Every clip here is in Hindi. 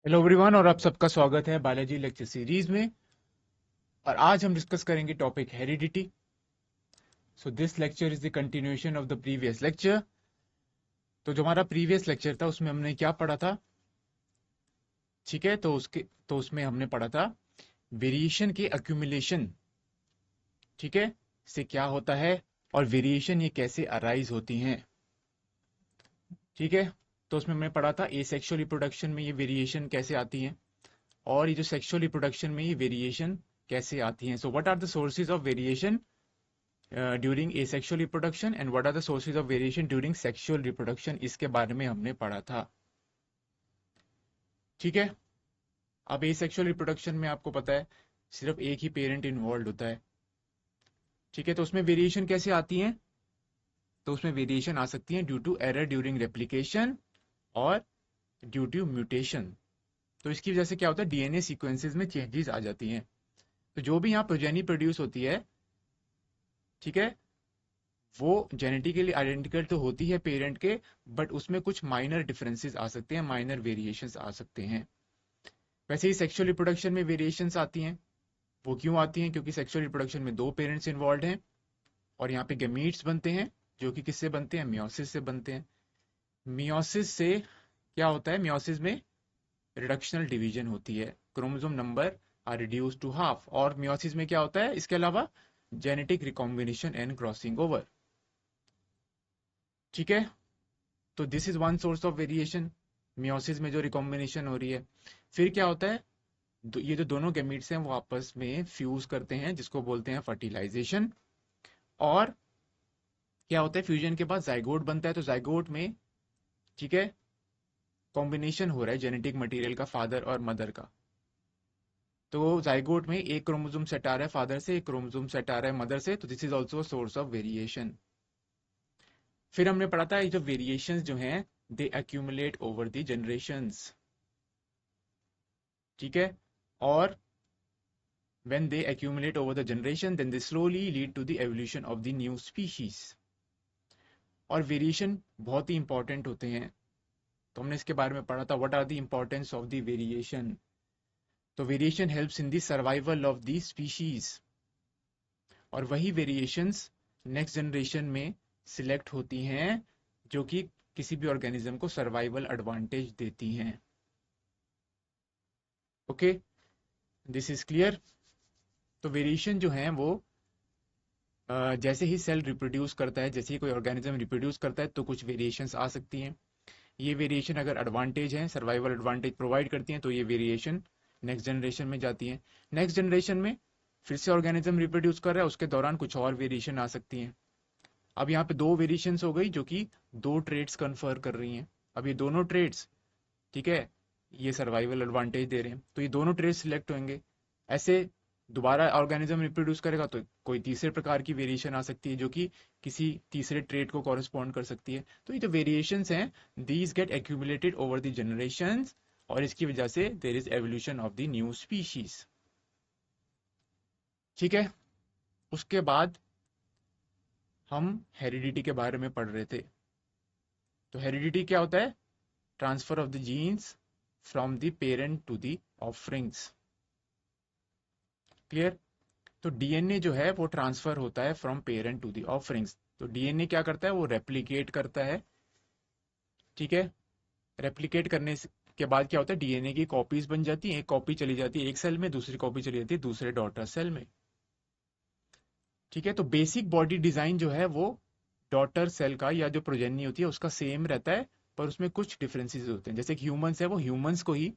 हेलो एवरीवन और आप सबका स्वागत है बायोलॉजी लेक्चर सीरीज में। और आज हम डिस्कस करेंगे topic heredity. So this lecture is the continuation of the previous lecture. तो जो हमारा प्रीवियस लेक्चर था उसमें हमने क्या पढ़ा था? ठीक है, तो उसमें हमने पढ़ा था वेरिएशन की एक्यूमुलेशन। ठीक है, से क्या होता है और वेरिएशन ये कैसे अराइज होती हैं। ठीक है, तो उसमें हमने पढ़ा था एसेक्सुअल रिप्रोडक्शन में ये वेरिएशन कैसे आती हैं, और ये जो सेक्सुअल रिप्रोडक्शन में ये वेरिएशन कैसे आती हैं। So what are the sources of variation during asexual reproduction and what are the sources of variation during sexual reproduction, इसके बारे में हमने पढ़ा था। ठीक है, अब asexual reproduction में आपको पता है सिर्फ एक ही पेरेंट इन्वॉल्व होता है। ठीक है, तो उसमें वेरिएशन कैसे आती हैं? तो उसमें वेरिएशन आ सकती है due to error during replication और ड्यू टू म्यूटेशन। तो इसकी वजह से क्या होता है, डीएनए सीक्वेंसेस में चेंजेस आ जाती हैं। तो जो भी यहाँ प्रोजेनी प्रोड्यूस होती है, ठीक है, वो जेनेटिकली आइडेंटिकल तो होती है पेरेंट के, बट उसमें कुछ माइनर डिफरेंसेस आ सकते हैं, माइनर वेरिएशंस आ सकते हैं। वैसे ही सेक्सुअल रिप्रोडक्शन में वेरिएशंस आती हैं। वो क्यों आती हैं? क्योंकि सेक्सुअल रिप्रोडक्शन में दो पेरेंट्स इन्वॉल्व हैं और यहाँ पे गैमीट्स बनते हैं, जो कि किससे बनते हैं? मियोसिस से बनते हैं। मियोसिस से क्या होता है? मियोसिस में रिडक्शनल डिवीजन होती है, chromosome number are reduce to half. और मियोसिस में क्या होता है इसके अलावा? Genetic recombination and crossing over. ठीक है, तो this is one source of variation, meiosis में जो रिकॉम्बिनेशन हो रही है। फिर क्या होता है, ये जो दोनों गैमीट्स हैं वो आपस में फ्यूज करते हैं, जिसको बोलते हैं फर्टिलाइजेशन। और क्या होता है, फ्यूजन के बाद जाइगोट बनता है। तो जाइगोट में, ठीक है, कॉम्बिनेशन हो रहा है जेनेटिक मटेरियल का फादर और मदर का। तो जाइगोट में एक क्रोमोसोम सेट आ रहा है फादर से, एक क्रोमोसोम सेट आ रहा है मदर से। तो this is also source of variation. फिर हमने पढ़ा था ये जो वेरिएशंस जो हैं दे एक्यूमुलेट ओवर द जनरेशंस। ठीक है, और when they accumulate over the generation then they slowly lead to the evolution of the new species। और वेरिएशन बहुत ही इंपॉर्टेंट होते हैं, तो हमने इसके बारे में पढ़ा था what are the importance of the variation. तो variation helps in the survival of the species, और वही वेरिएशंस नेक्स्ट जनरेशन में सिलेक्ट होती हैं जो कि किसी भी ऑर्गेनिज्म को सर्वाइवल एडवांटेज देती हैं। Okay, this is clear. तो वेरिएशन जो है वो जैसे ही सेल रिप्रोड्यूस करता है, जैसे ही कोई ऑर्गेनिज्म रिप्रोड्यूस करता है, तो कुछ वेरिएशंस आ सकती हैं। ये वेरिएशन अगर एडवांटेज है, सर्वाइवल एडवांटेज प्रोवाइड करती हैं, तो ये वेरिएशन नेक्स्ट जनरेशन में जाती है। नेक्स्ट जनरेशन में फिर से ऑर्गेनिज्म रिप्रोड्यूस कर रहा है, उसके दौरान कुछ और वेरिएशन आ सकती हैं। अब यहाँ पे दो वेरिएशंस हो गई जो कि दो ट्रेड्स कन्फर कर रही हैं। अब ये दोनों ट्रेड्स, ठीक है, ये सर्वाइवल एडवांटेज दे रहे हैं, तो ये दोनों ट्रेड्स सिलेक्ट होंगे। ऐसे दोबारा ऑर्गेनिज्म रिप्रोड्यूस करेगा तो कोई तीसरे प्रकार की वेरिएशन आ सकती है जो कि किसी तीसरे ट्रेड को कॉरेस्पॉन्ड कर सकती है। तो ये जो वेरिएशंस हैं these get accumulated over the generations, और इसकी वजह से there is evolution of the new species. ठीक है, उसके बाद हम हेरिडिटी के बारे में पढ़ रहे थे। तो हेरिडिटी क्या होता है? Transfer of the genes from the parent to the offsprings. Clear? तो डीएनए जो है वो ट्रांसफर होता है from parent to the offsprings. तो डीएनए क्या करता है, वो रेप्लिकेट करता है। ठीक है, रेप्लिकेट के बाद क्या होता है, डीएनए की कॉपीज बन जाती हैं। एक कॉपी चली जाती है एक सेल में, दूसरी कॉपी चली जाती है दूसरे डॉटर सेल में। ठीक है, तो बेसिक बॉडी डिजाइन जो है वो डॉटर सेल का या जो प्रोजेनी होती है उसका सेम रहता है, पर उसमें कुछ डिफरेंसेस होते हैं। जैसे कि ह्यूमंस है, वो ह्यूमंस को ही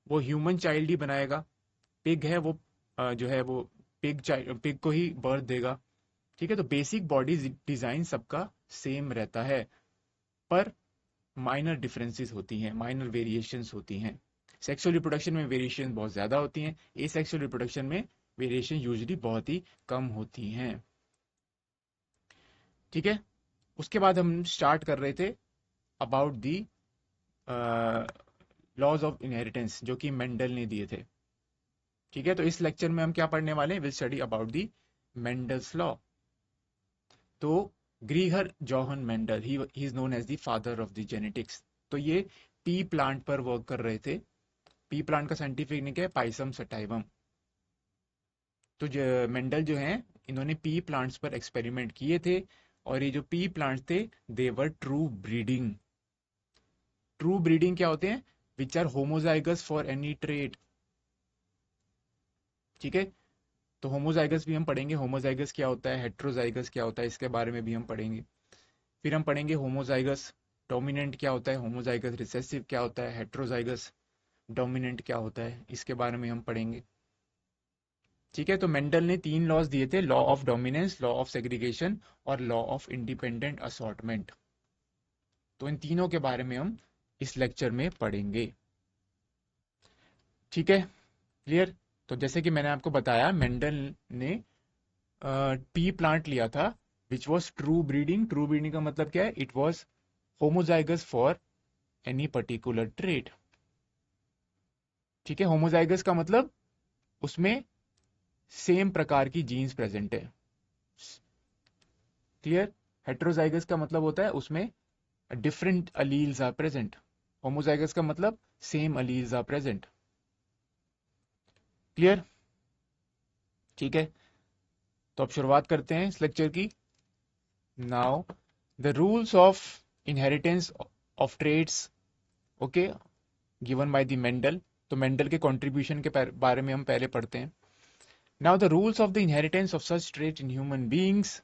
वो ह्यूमन चाइल्ड ही बनाएगा। पिग है वो जो है वो पिग को ही बर्थ देगा। ठीक है, तो बेसिक बॉडी डिजाइन सबका सेम रहता है, पर माइनर डिफरेंसेस होती हैं, माइनर वेरिएशंस होती हैं। सेक्सुअल रिप्रोडक्शन में वेरिएशन बहुत ज्यादा होती हैं, एसेक्सुअल रिप्रोडक्शन में वेरिएशन यूजुअली बहुत ही कम होती हैं। ठीक है, उसके बाद हम स्टार्ट कर रहे थे about the laws of inheritance जो कि मेंडल ने दिए थे। ठीक है, तो इस लेक्चर में हम क्या पढ़ने वाले हैं? Will study about the Mendel's law. तो Gregor Johann Mendel he is known as the father of the genetics. तो ये पी प्लांट पर वर्क कर रहे थे। पी प्लांट का साइंटिफिक नेम क्या है? Pisum sativum. तो मेंडल जो है, इन्होंने पी प्लांट्स पर एक्सपेरिमेंट किए थे, और ये जो पी प्लांट्स थे, they were true breeding. True breeding क्या होते हैं? Which are homozygous for any trait. ठीक है, तो होमोजाइगस भी हम पढ़ेंगे, होमोजाइगस क्या होता है, हेट्रोजाइगस क्या होता है, इसके बारे में भी हम पढ़ेंगे। फिर हम पढ़ेंगे होमोजाइगस डोमिनेंट क्या होता है, होमोजाइगस रिसेसिव क्या होता है, हेट्रोजाइगस डोमिनेंट क्या होता है, इसके बारे में हम पढ़ेंगे। ठीक है, तो मेंडल ने 3 लॉज दिए थे, law of dominance, law of segregation और लॉ ऑफ इंडिपेंडेंट असॉर्टमेंट। तो इन तीनों के बारे में हम इस लेक्चर में पढ़ेंगे। ठीक है, क्लियर? तो जैसे कि मैंने आपको बताया, मेंडल ने पी प्लांट लिया था which was true breeding. True breeding का मतलब क्या है? It was homozygous for any particular trait. ठीक है, होमोजाइगस का मतलब उसमें सेम प्रकार की जीन्स प्रेजेंट है। क्लियर? हेट्रोजाइगस का मतलब होता है उसमें different alleles are present. Homozygous का मतलब same alleles are present. Clear? ठीक है, तो अब शुरुआत करते हैं इस लेक्चर की। Now the rules of inheritance of traits, okay, given by the Mendel. तो मेंडल के कंट्रीब्यूशन के बारे में हम पहले पढ़ते हैं। Now the rules of the inheritance of such trait in human beings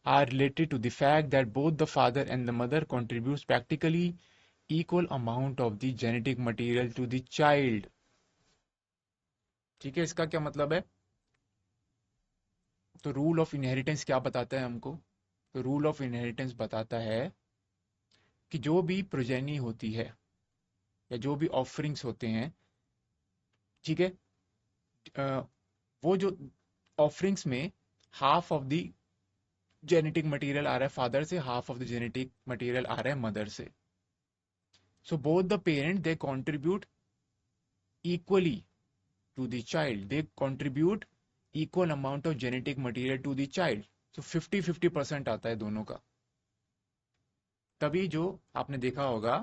are related to the fact that both the father and the mother contributes practically equal amount of the genetic material to the child। ठीक है, इसका क्या मतलब है? तो रूल ऑफ इनहेरिटेंस क्या बताता है हमको? तो रूल ऑफ इनहेरिटेंस बताता है कि जो भी प्रोजेनी होती है या जो भी ऑफरिंग्स होते हैं, ठीक है, वो जो ऑफरिंग्स में half of the genetic material आ रहा है फादर से, half of the genetic material आ रहा है मदर से। So both the parent they contribute equally to the child, they contribute equal amount of genetic material to the child। so 50-50% आता है दोनों का। तभी जो आपने देखा होगा,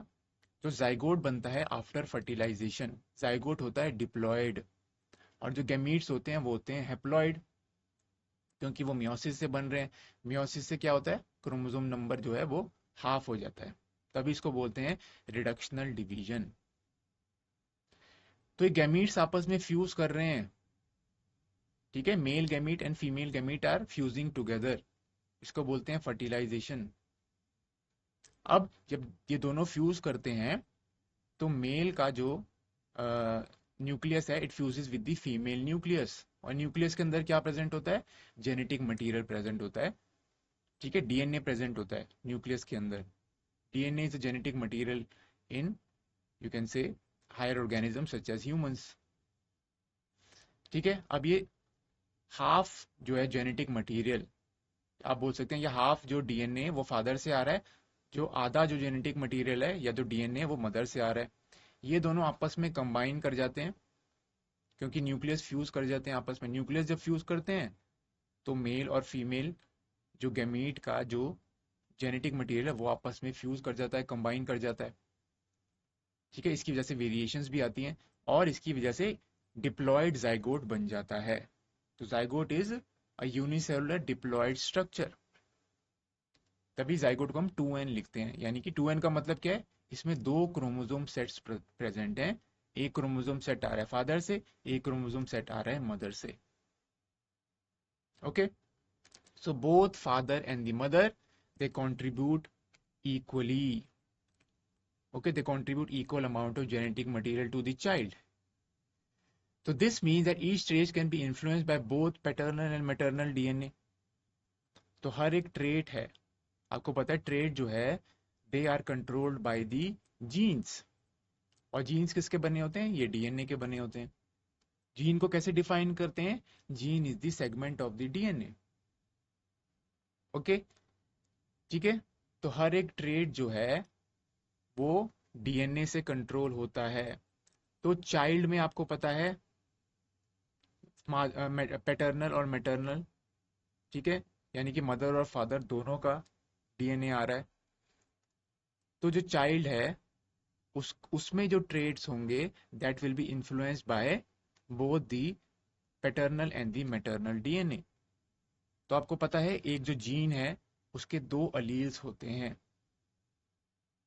जो जाइगोट बनता है आफ्टर फर्टिलाइजेशन, जाइगोट होता है डिप्लॉयड, और जो गैमीट्स होते हैं वो होते हैं हेप्लॉयड, क्योंकि वो मियोसिस से बन रहे हैं। मियोसिस से क्या होता है? क्रोमोसोम नंबर जो है वो हाफ हो जाता है, तभी इसको बोलते हैं रिडक्शनल डिवीजन। तो ये गैमीट्स आपस में फ्यूज कर रहे हैं। ठीक है, male gamete and female gamete are fusing together, इसको बोलते हैं फर्टिलाइजेशन। अब जब ये दोनों फ्यूज करते हैं, तो मेल का जो न्यूक्लियस है, it fuses with the female nucleus, और न्यूक्लियस के अंदर क्या प्रेजेंट होता है? जेनेटिक मटेरियल प्रेजेंट होता है। ठीक है, डीएनए प्रेजेंट होता है न्यूक्लियस के अंदर। DNA is a genetic material in, you can say, higher organism such as humans. ठीक है, अब ये हाफ जो है जेनेटिक मटेरियल, आप बोल सकते हैं ये हाफ जो डीएनए वो फादर से आ रहा है, जो आधा जो जेनेटिक मटेरियल है या जो डीएनए वो मदर से आ रहा है। ये दोनों आपस में कंबाइन कर जाते हैं, क्योंकि न्यूक्लियस फ्यूज कर जाते हैं आपस में। न्यूक्लियस जब फ्यूज करते हैं, तो मेल और फीमेल जो गैमीट का जो जेनेटिक मटेरियल है वो आपस में फ्यूज कर जाता है, कंबाइन कर जाता है। ठीक है, इसकी वजह से वेरिएशंस भी आती हैं, और इसकी वजह से डिप्लॉयड जाइगोट बन जाता है। तो zygote is a unicellular diploid structure. तभी जाइगोट को हम 2n लिखते हैं, यानी कि 2n का मतलब क्या है? इसमें दो क्रोमोसोम सेट्स प्रेजेंट हैं। एक क्रोमोसोम सेट आ रहा है फादर से, एक क्रोमोसोम सेट आ रहा है मदर से। Okay, so both father and the mother, they contribute equally, okay, they contribute equal amount of genetic material to the child। so this means that each trait can be influenced by both paternal and maternal DNA। तो हर एक ट्रेट है, आपको पता है ट्रेट जो है, they are controlled by the genes. और जीन्स किसके बने होते हैं? ये डीएनए के बने होते हैं। जीन को कैसे डिफाइन करते हैं? Gene is the segment of the DNA. Okay, ठीक है, तो हर एक ट्रेट जो है वो डीएनए से कंट्रोल होता है। तो चाइल्ड में आपको पता है पैटर्नल और मैटरनल, ठीक है, यानी कि मदर और फादर दोनों का डीएनए आ रहा है। तो जो चाइल्ड है उसमें जो ट्रेड्स होंगे that will be influenced by both the paternal and the maternal DNA. तो आपको पता है एक जो जीन है उसके दो अलील्स होते हैं।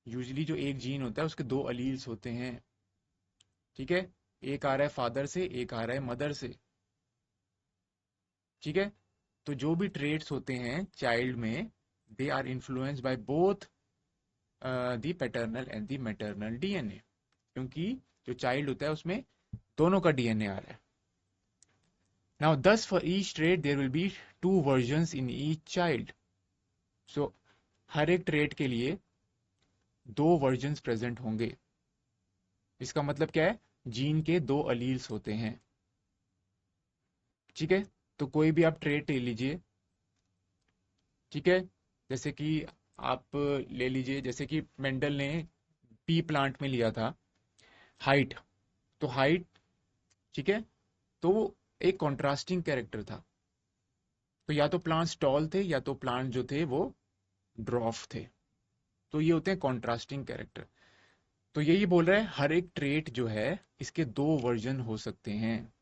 यूजुअली जो एक जीन होता है उसके दो अलील्स होते हैं। ठीक है, एक आ रहा है फादर से, एक आ रहा है मदर से। ठीक है, तो जो भी ट्रेड्स होते हैं चाइल्ड में they are influenced by both the paternal and the maternal DNA, क्योंकि जो चाइल्ड होता है उसमें दोनों का डीएनए आ रहा है। Now thus for each trait there will be two versions in each child. So हर एक ट्रेट के लिए दो वर्जन्स प्रेजेंट होंगे। इसका मतलब क्या है, जीन के दो अलील्स होते हैं। ठीक है, तो कोई भी आप ट्रेट ले लीजिए। ठीक है, जैसे कि आप ले लीजिए, जैसे कि मेंडल ने पी प्लांट में लिया था हाइट। तो हाइट, ठीक है, तो वो एक कॉन्ट्रास्टिंग कैरेक्टर था। तो या तो प्लांट्स टॉल थे या तो प्लांट जो थे वो ड्रॉफ थे। तो ये होते हैं कॉन्ट्रास्टिंग कैरेक्टर। तो यही बोल रहा है हर एक ट्रेट जो है इसके दो वर्जन हो सकते हैं।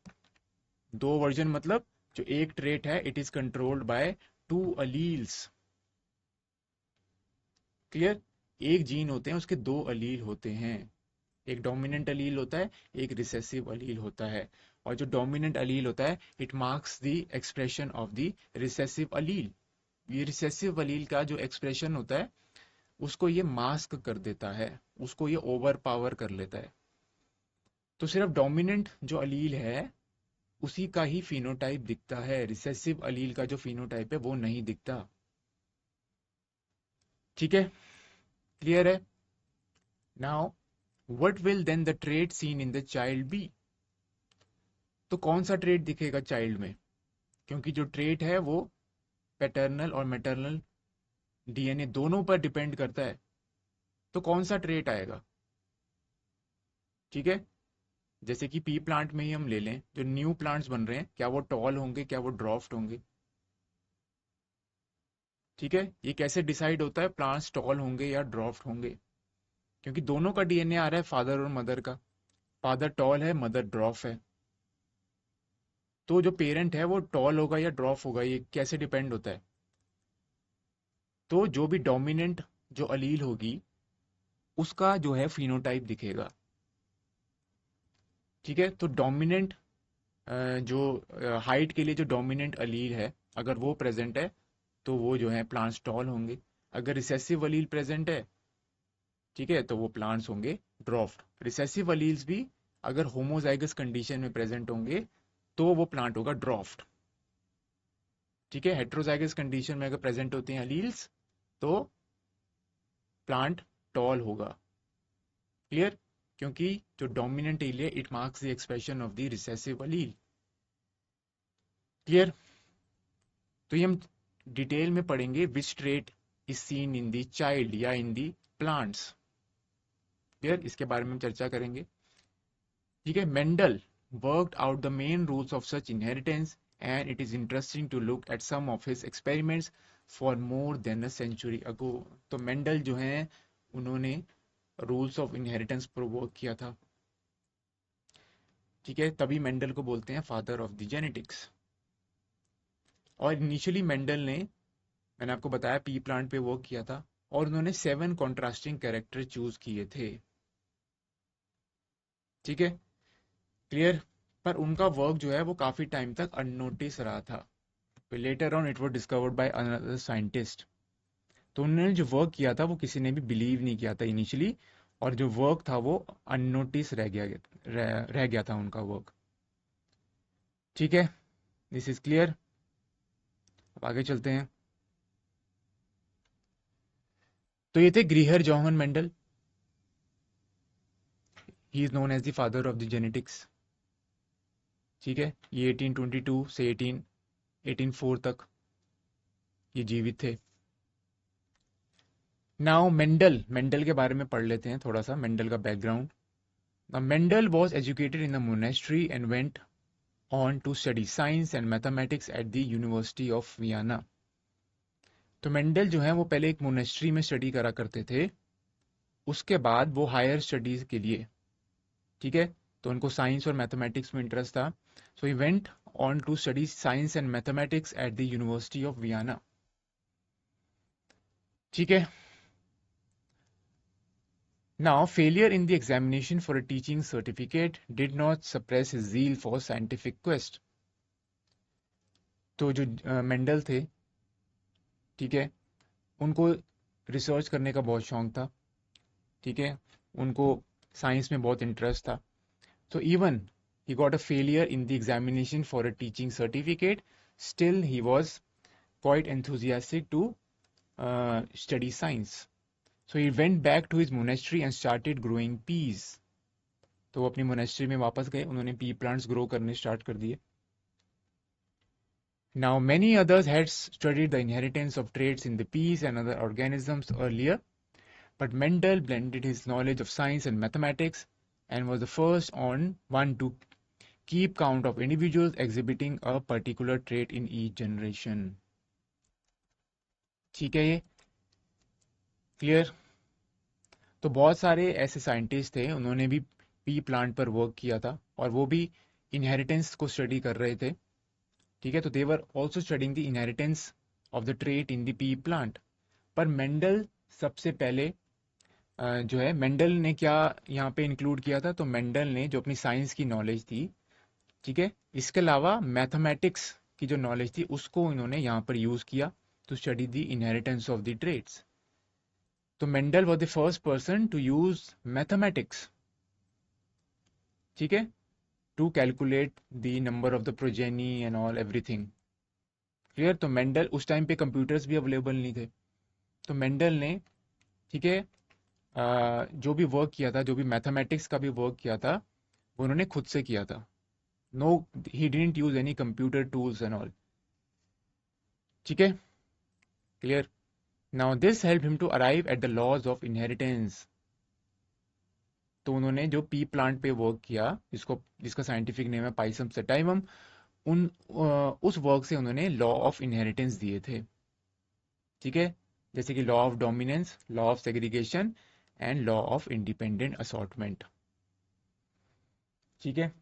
दो वर्जन मतलब जो एक ट्रेट है it is controlled by two alleles. Clear? एक जीन होते हैं उसके दो अलील होते हैं, एक डोमिनेंट अलील होता है, एक रिसेसिव अलील होता है। और जो डोमिनेंट अलील होता है it marks the expression of the recessive अलील। ये रिसेसिव अलील का जो एक्सप्रेशन होता है उसको ये मास्क कर देता है, उसको ये ओवर पावर कर लेता है। तो सिर्फ डोमिनेंट जो अलील है उसी का ही फिनोटाइप दिखता है, रिसेसिव अलील का जो फिनोटाइप है वो नहीं दिखता। ठीक है, क्लियर है? Now what will then the trait seen in the child be? तो कौन सा ट्रेट दिखेगा चाइल्ड में? क्योंकि जो ट्रेट है वो पैटर्नल और मैटरनल डीएनए दोनों पर डिपेंड करता है। तो कौन सा ट्रेट आएगा? ठीक है, जैसे कि पी प्लांट में ही हम ले लें, जो न्यू प्लांट्स बन रहे हैं क्या वो टॉल होंगे, क्या वो ड्रॉफ्ट होंगे? ठीक है, ये कैसे डिसाइड होता है प्लांट्स टॉल होंगे या ड्रॉफ्ट होंगे? क्योंकि दोनों का डीएनए आ रहा है फादर और मदर का। फादर टॉल है, मदर ड्रॉफ है। तो जो पेरेंट है वो टॉल होगा या ड्रॉफ होगा, ये कैसे डिपेंड होता है? तो जो भी डोमिनेंट जो अलील होगी उसका जो है फिनोटाइप दिखेगा। ठीक है, तो डोमिनेंट जो हाइट के लिए जो डोमिनेंट अलील है अगर वो प्रेजेंट है तो वो जो है प्लांट्स टॉल होंगे। अगर रिसेसिव अलील प्रेजेंट है, ठीक है, तो वो प्लांट्स होंगे ड्रॉफ्ट। रिसेसिव अलील्स भी अगर होमोजाइगस कंडीशन में प्रेजेंट होंगे तो वो प्लांट होगा ड्रॉफ्ट। ठीक है, हेट्रोजाइगस कंडीशन में अगर प्रेजेंट होते हैं अलील्स तो प्लांट टॉल होगा। क्लियर? क्योंकि जो डोमिनेंट एलील है it marks the expression of the recessive allele. Clear? तो ये हम डिटेल में पढ़ेंगे which trait is seen in the child या इन द प्लांट्स। क्लियर? इसके बारे में हम चर्चा करेंगे। ठीक है, Mendel worked out the main rules of such inheritance and it is interesting to look at some of his experiments for more than a century ago. तो मेंडल जो हैं उन्होंने रूल्स ऑफ इनहेरिटेंस पर वर्क किया था। ठीक है, तभी मेंडल को बोलते हैं फादर ऑफ द जेनेटिक्स। और इनिशियली मेंडल ने, मैंने आपको बताया, पी प्लांट पे वर्क किया था और उन्होंने 7 कॉन्ट्रास्टिंग कैरेक्टर चूज किए थे। ठीक है, क्लियर? पर उनका वर्क जो है वो काफी टाइम तक अननोटिस रहा था। Later on it was discovered by another scientist. तो उन्होंने जो वर्क किया था वो किसी ने भी बिलीव नहीं किया था इनिशियली, और जो वर्क था वो अननोटिस रह गया था उनका वर्क। ठीक है, दिस इज क्लियर। अब आगे चलते हैं। तो ये थे Gregor Johann Mendel. He is known as the father of the genetics. ठीक है, ये 1822 से 1804 तक ये जीवित थे। नाउ मेंडल, मेंडल के बारे में पढ़ लेते हैं थोड़ा सा, मेंडल का background. Mendel was educated in the monastery and went on to study science and mathematics at the University of Vienna. तो मेंडल जो है वो पहले एक मोनेस्ट्री में स्टडी करा करते थे उसके बाद वो हायर स्टडीज के लिए, ठीक है, तो उनको साइंस और मैथमेटिक्स में इंटरेस्ट था, so he went on to study science and mathematics at the university of Vienna. ठीक है। Now, failure in the examination for a teaching certificate did not suppress his zeal for scientific quest. तो जो मेंडल थे, ठीक है, उनको रिसर्च करने का बहुत शौक था, ठीक है, उनको साइंस में बहुत इंटरेस्ट था। तो even he got a failure in the examination for a teaching certificate, still he was quite enthusiastic to study science. So he went back to his monastery and started growing peas. तो वो अपनी मोनेस्ट्री में वापस गए, उन्होंने पी प्लांट्स ग्रो करने स्टार्ट कर दिए। Now, many others had studied the inheritance of traits in the peas and other organisms earlier, but Mendel blended his knowledge of science and mathematics and was the first one to keep count of individuals exhibiting a particular trait in each generation. ठीक है, ये क्लियर? तो बहुत सारे ऐसे साइंटिस्ट थे, उन्होंने भी पी प्लांट पर वर्क किया था और वो भी इनहेरिटेंस को स्टडी कर रहे थे, ठीक है, तो they were also studying the inheritance of the trait in the pea plant. पर मेंडल सबसे पहले जो है, मेंडल ने क्या यहाँ पे इंक्लूड किया था, तो मेंडल ने जो अपनी साइंस की नॉलेज थी, ठीक है, इसके अलावा मैथमेटिक्स की जो नॉलेज थी उसको इन्होंने यहाँ पर यूज किया to study the inheritance of the traits. तो Mendel was the first person to use mathematics, ठीक है, to calculate the number of the progeny and all everything. Clear? तो मेंडल, उस टाइम पे कंप्यूटर्स भी अवेलेबल नहीं थे, तो मेंडल ने, ठीक है, जो भी वर्क किया था, जो भी मैथमेटिक्स का भी वर्क किया था, वो उन्होंने खुद से किया था। No, he didn't use any computer tools and all. ठीक है, clear? Now this help him to arrive at the laws of inheritance. तो उन्होंने जो पी प्लांट पे वर्क किया, जिसका साइंटिफिक नेम है पाइसम सेटाइवम, उस वर्क से उन्होंने लॉ ऑफ इनहेरिटेंस दिए थे, ठीक है, जैसे कि law of dominance, law of segregation and law of independent assortment. ठीक है।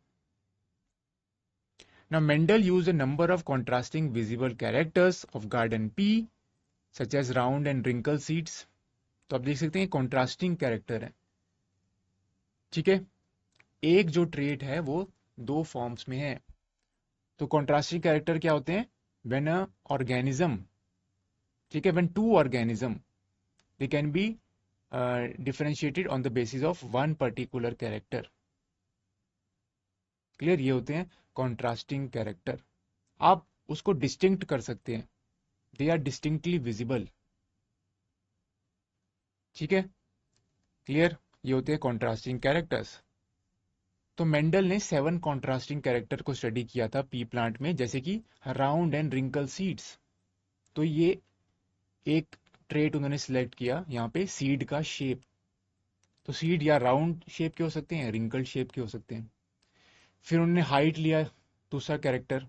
Now Mendel used a number of contrasting visible characters of garden pea such as round and wrinkle seeds. तो आप देख सकते हैं कॉन्ट्रास्टिंग कैरेक्टर है, ठीक है, एक जो ट्रेट है वो दो फॉर्म्स में है। तो कॉन्ट्रास्टिंग कैरेक्टर क्या होते हैं? व्हेन अ ऑर्गेनिज्म, ठीक है, when two organism they can be differentiated on the basis of one particular character. Clear? ये होते हैं कॉन्ट्रास्टिंग कैरेक्टर। आप उसको डिस्टिंक्ट कर सकते हैं, दे आर डिस्टिंक्टली विजिबल। ठीक है, क्लियर? ये होते हैं कॉन्ट्रास्टिंग कैरेक्टर्स। तो मेंडल ने 7 कॉन्ट्रास्टिंग कैरेक्टर को स्टडी किया था पी प्लांट में, जैसे कि राउंड एंड रिंकल सीड्स। तो ये एक ट्रेट उन्होंने सिलेक्ट किया यहाँ पे, सीड का शेप। तो सीड या राउंड शेप के हो सकते हैं, रिंकल शेप के हो सकते हैं। फिर उन्होंने हाइट लिया, दूसरा कैरेक्टर,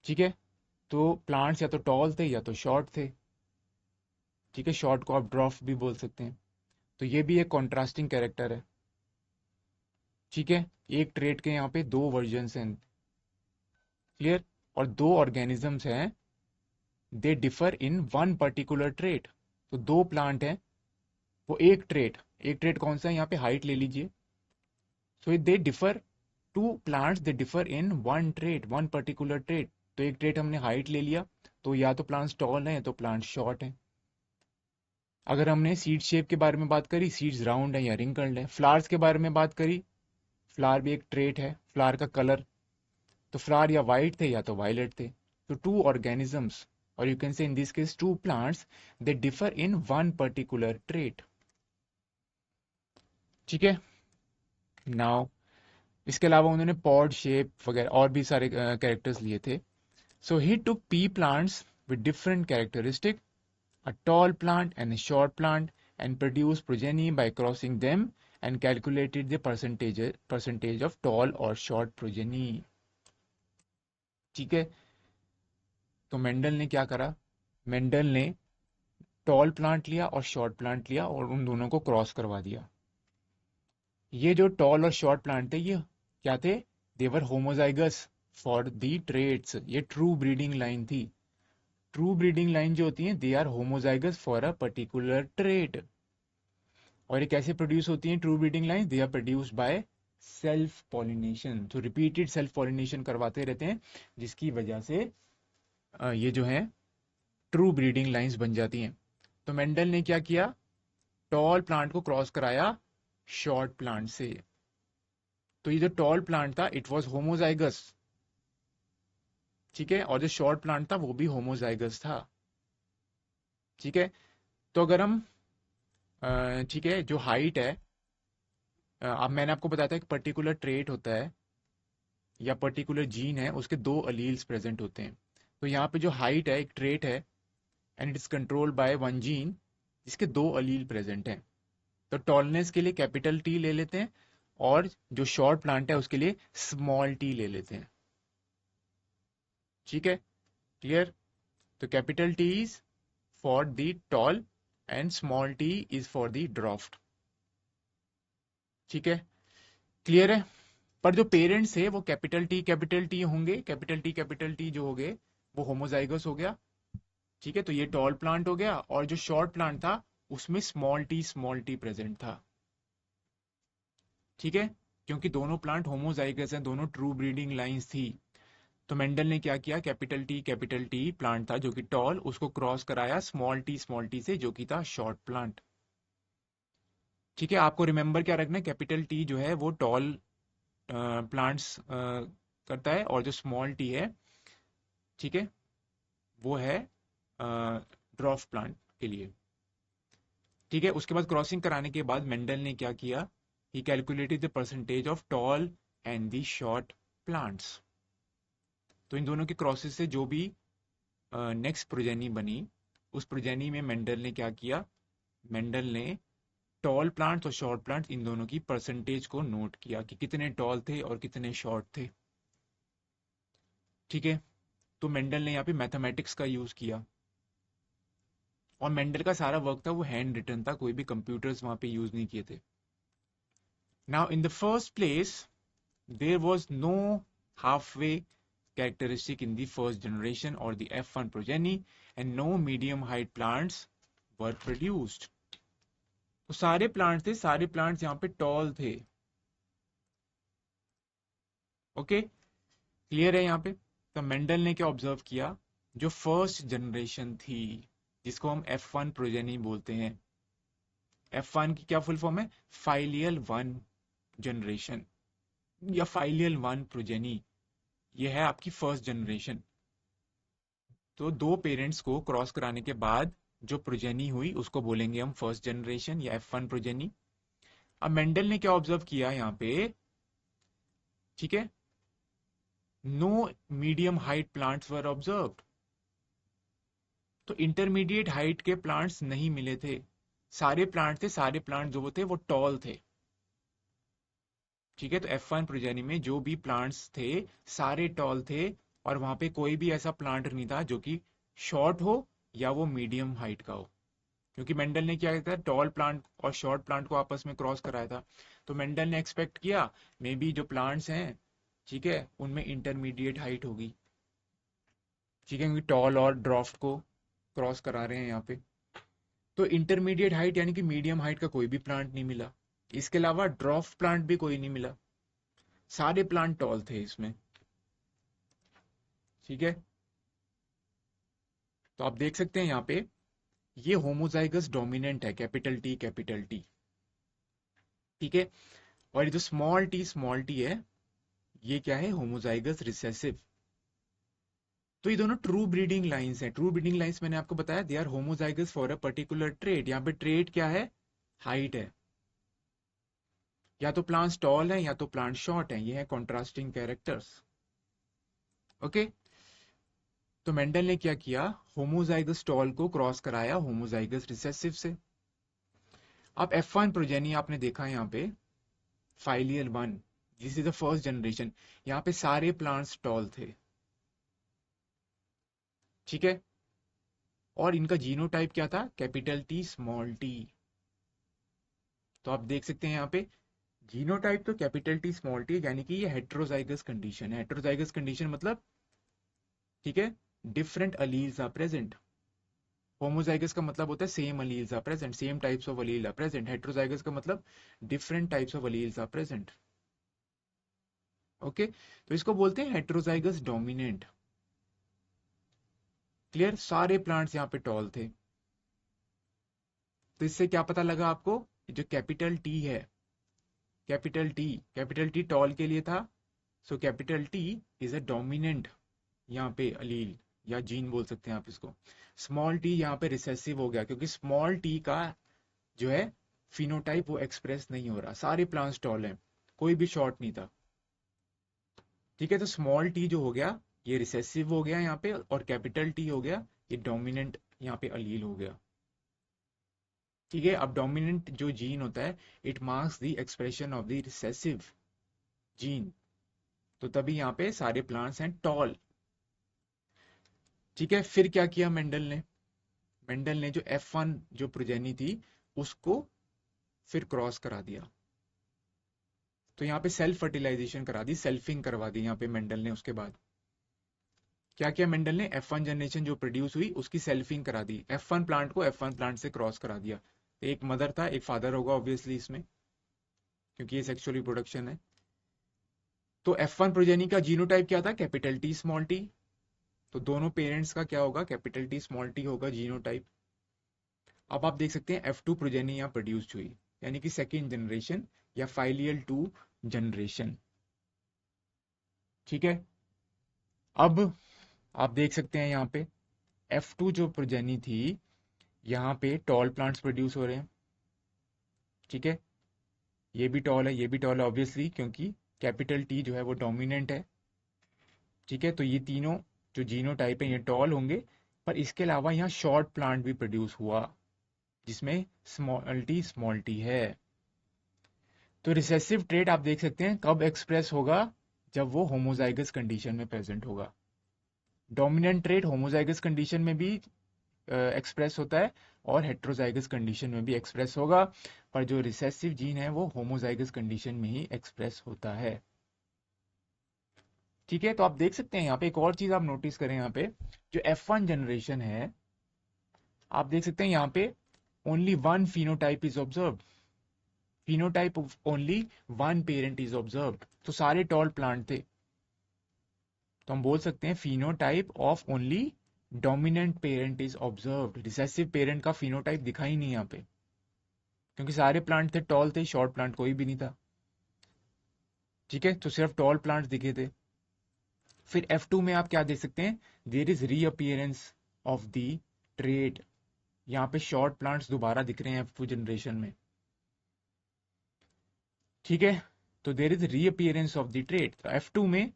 ठीक है, तो प्लांट्स या तो टॉल थे या तो शॉर्ट थे, ठीक है, शॉर्ट को आप ड्वार्फ भी बोल सकते हैं। तो ये भी एक कॉन्ट्रास्टिंग कैरेक्टर है, ठीक है। एक ट्रेट के यहाँ पे दो वर्जन्स हैं, क्लियर? और दो ऑर्गेनिजम्स हैं, दे differ in one particular trait. तो दो प्लांट हैं, वो एक ट्रेट कौन सा है यहाँ पे? हाइट ले लीजिए। So they differ, two plants they differ in one trait, one particular trait. तो एक ट्रेट हमने हाइट ले लिया, तो या तो प्लांट्स टॉल हैं तो प्लांट्स शॉर्ट हैं। अगर हमने सीड शेप के बारे में बात करी, सीड्स राउंड है या रिंकल्ड है। फ्लावर्स के बारे में बात करी, फ्लावर भी एक ट्रेट है। फ्लावर का कलर, तो फ्लावर या वाइट थे या तो वायलेट थे। तो टू ऑर्गेनिजम्स, और you can say in this case two plants, they differ in one particular trait. ठीक है। नाउ इसके अलावा उन्होंने पॉड शेप वगैरह और भी सारे कैरेक्टर्स लिए थे। So he took pea plants with different characteristic, a tall plant and a short plant, and produced progeny by crossing them and calculated the percentage of tall or short progeny. ठीक है। तो मेंडल ने क्या करा? मेंडल ने टॉल प्लांट लिया और शॉर्ट प्लांट लिया और उन दोनों को क्रॉस करवा दिया। ये जो टॉल और शॉर्ट प्लांट थे ये क्या थे? They were homozygous for the traits. ये ट्रू ब्रीडिंग लाइन थी। ट्रू ब्रीडिंग लाइन जो होती है they are homozygous for a particular trait. और ये कैसे प्रोड्यूस होती हैं true breeding line? They are produced by self pollination. तो रिपीटेड सेल्फ पॉलिनेशन करवाते रहते हैं जिसकी वजह से ये जो है ट्रू ब्रीडिंग लाइंस बन जाती हैं। तो मेंडल ने क्या किया? टॉल प्लांट को क्रॉस कराया शॉर्ट प्लांट से। तो ये जो टॉल प्लांट था इट वाज होमोजाइगस, ठीक है, और जो शॉर्ट प्लांट था वो भी होमोजाइगस था, ठीक है। तो अगर हम ठीक है, जो हाइट है, अब मैंने आपको बताया था एक पर्टिकुलर ट्रेट होता है या पर्टिकुलर जीन है, उसके दो अलील्स प्रेजेंट होते हैं। तो यहाँ पे जो हाइट है एक ट्रेट है and it is controlled by one gene जिसके दो अलील प्रेजेंट हैं। तो टॉलनेस के लिए कैपिटल टी ले लेते हैं और जो शॉर्ट प्लांट है उसके लिए स्मॉल टी ले लेते हैं, ठीक है, क्लियर। तो capital T is for the tall and small T is for the draft, ठीक है, क्लियर है। पर जो पेरेंट्स है वो कैपिटल टी होंगे, कैपिटल टी जो हो गए वो होमोजाइगस हो गया, ठीक है। तो ये टॉल प्लांट हो गया और जो शॉर्ट प्लांट था उसमें स्मॉल टी प्रेजेंट था, ठीक है, क्योंकि दोनों प्लांट होमोजाइगस हैं, दोनों ट्रू ब्रीडिंग लाइंस थी। तो मेंडल ने क्या किया? कैपिटल टी प्लांट था जो कि टॉल, उसको क्रॉस कराया स्मॉल टी से जो कि था शॉर्ट प्लांट, ठीक है। आपको रिमेंबर क्या रखना है? कैपिटल टी जो है वो टॉल प्लांट्स करता है और जो स्मॉल टी है, ठीक है, वो है ड्वार्फ प्लांट के लिए, ठीक है। उसके बाद क्रॉसिंग कराने के बाद मेंडल ने क्या किया? He calculated the percentage of tall and the short plants. तो इन दोनों के क्रॉसेस से जो भी नेक्स्ट प्रोजेनी बनी, उस प्रोजेनी में मेंडल ने क्या किया? मेंडल ने टॉल प्लांट्स और शॉर्ट प्लांट्स इन दोनों की परसेंटेज को नोट किया कि कितने टॉल थे और कितने शॉर्ट थे, ठीक है। तो मेंडल ने यहाँ पे मैथमेटिक्स का यूज किया और मेंडल का सारा वर्क था वो हैंड रिटन था, कोई भी कंप्यूटर्स वहां पे यूज नहीं किए थे। Now in the first place there was no halfway characteristic in the first generation or the F1 progeny and no medium height plants were produced. तो सारे प्लांट्स थे, सारे प्लांट्स यहाँ पे टॉल थे, ओके, क्लियर है यहाँ पे। तो मेंडल ने क्या ऑब्जर्व किया? जो फर्स्ट जनरेशन थी जिसको हम F1 प्रोजेनी बोलते हैं, F1 की क्या फुल फॉर्म है? फाइलियल वन जनरेशन या फाइलियल वन प्रोजेनी, ये है आपकी फर्स्ट जनरेशन। तो दो पेरेंट्स को क्रॉस कराने के बाद जो प्रोजेनी हुई उसको बोलेंगे हम फर्स्ट जनरेशन या F1 प्रोजेनी। अब मेंडल ने क्या ऑब्जर्व किया यहाँ पे, ठीक है, no medium height plants were observed. तो इंटरमीडिएट हाइट के प्लांट्स नहीं मिले थे, सारे प्लांट थे, सारे प्लांट जो थे वो टॉल थे, ठीक है। तो F1 प्रोजेनी में जो भी प्लांट्स थे सारे टॉल थे और वहां पे कोई भी ऐसा प्लांट नहीं था जो कि शॉर्ट हो या वो मीडियम हाइट का हो, क्योंकि मेंडल ने क्या किया था? टॉल प्लांट और शॉर्ट प्लांट को आपस में क्रॉस कराया था। तो मेंडल ने एक्सपेक्ट किया मे बी जो प्लांट्स हैं, ठीक है, उनमें इंटरमीडिएट हाइट होगी, ठीक है, क्योंकि टॉल और ड्वार्फ को क्रॉस करा रहे हैं यहाँ पे। तो इंटरमीडिएट हाइट यानी कि मीडियम हाइट का कोई भी प्लांट नहीं मिला, इसके अलावा ड्वार्फ प्लांट भी कोई नहीं मिला, सारे प्लांट टॉल थे इसमें, ठीक है। तो आप देख सकते हैं यहाँ पे ये होमोजाइगस डोमिनेंट है, कैपिटल टी, ठीक है। और ये जो स्मॉल टी है ये क्या है? Homozygous recessive. तो ये दोनों ट्रू ब्रीडिंग लाइंस हैं। ट्रू ब्रीडिंग लाइंस मैंने आपको बताया they are homozygous for a particular trait. यहाँ पे ट्रेट क्या है? हाइट है, या तो प्लांट्स टॉल है या तो प्लांट शॉर्ट है, ये है कॉन्ट्रास्टिंग कैरेक्टर्स, ओके। तो मेंडल ने क्या किया? होमोजाइगस टॉल को क्रॉस कराया होमोजाइगस रिसेसिव से। अब F1 प्रोजेनी आपने देखा यहाँ पे filial one, this is the first generation, यहाँ पे सारे प्लांट्स टॉल थे, ठीक है। और इनका जीनोटाइप क्या था, कैपिटल टी स्मॉल टी। तो आप देख सकते हैं यहाँ पे जीनोटाइप तो कैपिटल टी स्मॉल टी, यानी कि ये हेट्रोजाइगस कंडीशन है। हेट्रोजाइगस कंडीशन मतलब, ठीक है, different alleles are present. Homozygous का मतलब होता है same alleles are present, same types of allele are present. Heterozygous का मतलब different types of alleles are present. Okay, तो इसको बोलते हैं हेट्रोजाइगस डोमिनेंट। क्लियर, सारे प्लांट्स यहाँ पे टॉल थे। तो इससे क्या पता लगा आपको, जो कैपिटल टी है, कैपिटल टी टॉल के लिए था। So capital T is a dominant यहाँ पे अलील, या जीन बोल सकते हैं आप इसको। स्मॉल टी यहाँ पे रिसेसिव हो गया, क्योंकि स्मॉल टी का जो है फिनोटाइप वो एक्सप्रेस नहीं हो रहा। सारे प्लांट्स टॉल हैं, कोई भी शॉर्ट नहीं था। ठीक है, तो स्मॉल टी जो हो गया ये रिसेसिव हो गया यहाँ पे, और कैपिटल टी हो गया ये डोमिनेंट यहाँ पे अलील हो गया। ठीक है, अब डोमिनेंट जो जीन होता है, it marks the expression of the recessive gene. तो तभी यहाँ पे सारे प्लांट्स हैं टॉल। ठीक है, फिर क्या किया मेंडल ने जो F1 जो प्रोजेनी थी उसको फिर क्रॉस करा दिया। तो यहाँ पे सेल्फ फर्टिलाइजेशन करा दी, सेल्फिंग करवा दी यहाँ पे मेंडल ने। उसके बाद क्या किया मेंडल ने, F1 जनरेशन जो प्रोड्यूस हुई उसकी सेल्फिंग करा दी। F1 प्लांट को F1 प्लांट से क्रॉस करा दिया। एक मदर था, एक फादर होगा ऑब्वियसली इसमें, क्योंकि ये सेक्सुअल रिप्रोडक्शन है। तो F1 प्रोजेनी का जीनोटाइप क्या था, कैपिटल टी स्मॉल टी। तो दोनों पेरेंट्स का क्या होगा, कैपिटल टी स्मॉल टी होगा जीनोटाइप। अब आप देख सकते हैं F2 प्रोजेनी यहाँ प्रोड्यूस्ड हुई, यानी कि सेकेंड जनरेशन या फाइलियल 2 जनरेशन। ठीक है, अब आप देख सकते हैं यहाँ पे F2 जो प्रोजेनी थी, यहाँ पे टॉल प्लांट्स प्रोड्यूस हो रहे हैं। ठीक है, ये भी टॉल है, ये भी टॉल है ऑब्वियसली, क्योंकि कैपिटल टी जो है वो डोमिनेंट है। ठीक है, तो ये तीनों जो जीनोटाइप है ये टॉल होंगे। पर इसके अलावा यहाँ शॉर्ट प्लांट भी प्रोड्यूस हुआ, जिसमें स्मॉल टी है। तो रिसेसिव ट्रेट आप देख सकते हैं कब एक्सप्रेस होगा, जब वो होमोजाइगस कंडीशन में प्रेजेंट होगा। डोमिनेंट ट्रेट होमोजाइगस कंडीशन में भी एक्सप्रेस होता है, और हेट्रोजाइगस कंडीशन में भी एक्सप्रेस होगा। पर जो रिसेसिव जीन है वो होमोजाइगस कंडीशन में ही एक्सप्रेस होता है। ठीक है, तो आप देख सकते हैं यहाँ पे एक और चीज आप नोटिस करें, यहाँ पे जो F1 जनरेशन है, आप देख सकते हैं यहाँ पे only one phenotype is observed, phenotype of only one parent is observed। तो सारे टॉल प्लांट थे। तो हम बोल सकते हैं phenotype of only dominant parent is observed। Recessive parent का phenotype दिखा ही नहीं यहाँ पे, क्योंकि सारे प्लांट थे टॉल थे, शॉर्ट प्लांट कोई भी नहीं था। ठीक है, तो सिर्फ टॉल प्लांट दिखे थे। फिर F2 में आप क्या देख सकते हैं, there is reappearance of the trait. यहाँ पे शॉर्ट प्लांट्स दोबारा दिख रहे हैं F2 जनरेशन में। ठीक है, तो there is reappearance of the trait. तो F2 में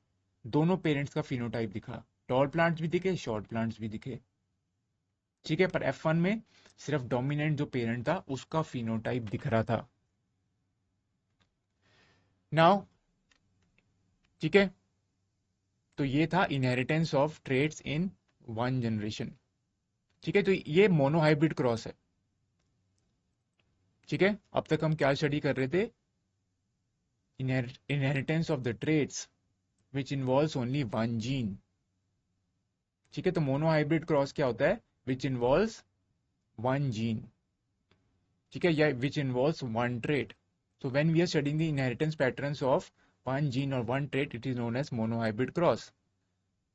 दोनों पेरेंट्स का फिनोटाइप दिखा, टॉल प्लांट्स भी दिखे, शॉर्ट प्लांट्स भी दिखे। ठीक है, पर F1 में सिर्फ डोमिनेंट जो पेरेंट था उसका फिनोटाइप दिख रहा था। नाउ, ठीक है, तो ये था inheritance of traits in one generation. ठीक है, तो ये मोनोहाइब्रिड क्रॉस है। ठीक है, अब तक हम क्या स्टडी कर रहे थे, inheritance of the traits which involves only one gene. ठीक है, तो मोनोहाइब्रिड क्रॉस क्या होता है, विच इन्वॉल्व्स वन जीन। ठीक है, या which involves one trait. so when we are studying the inheritance patterns of one gene or one trait, it is known as monohybrid cross।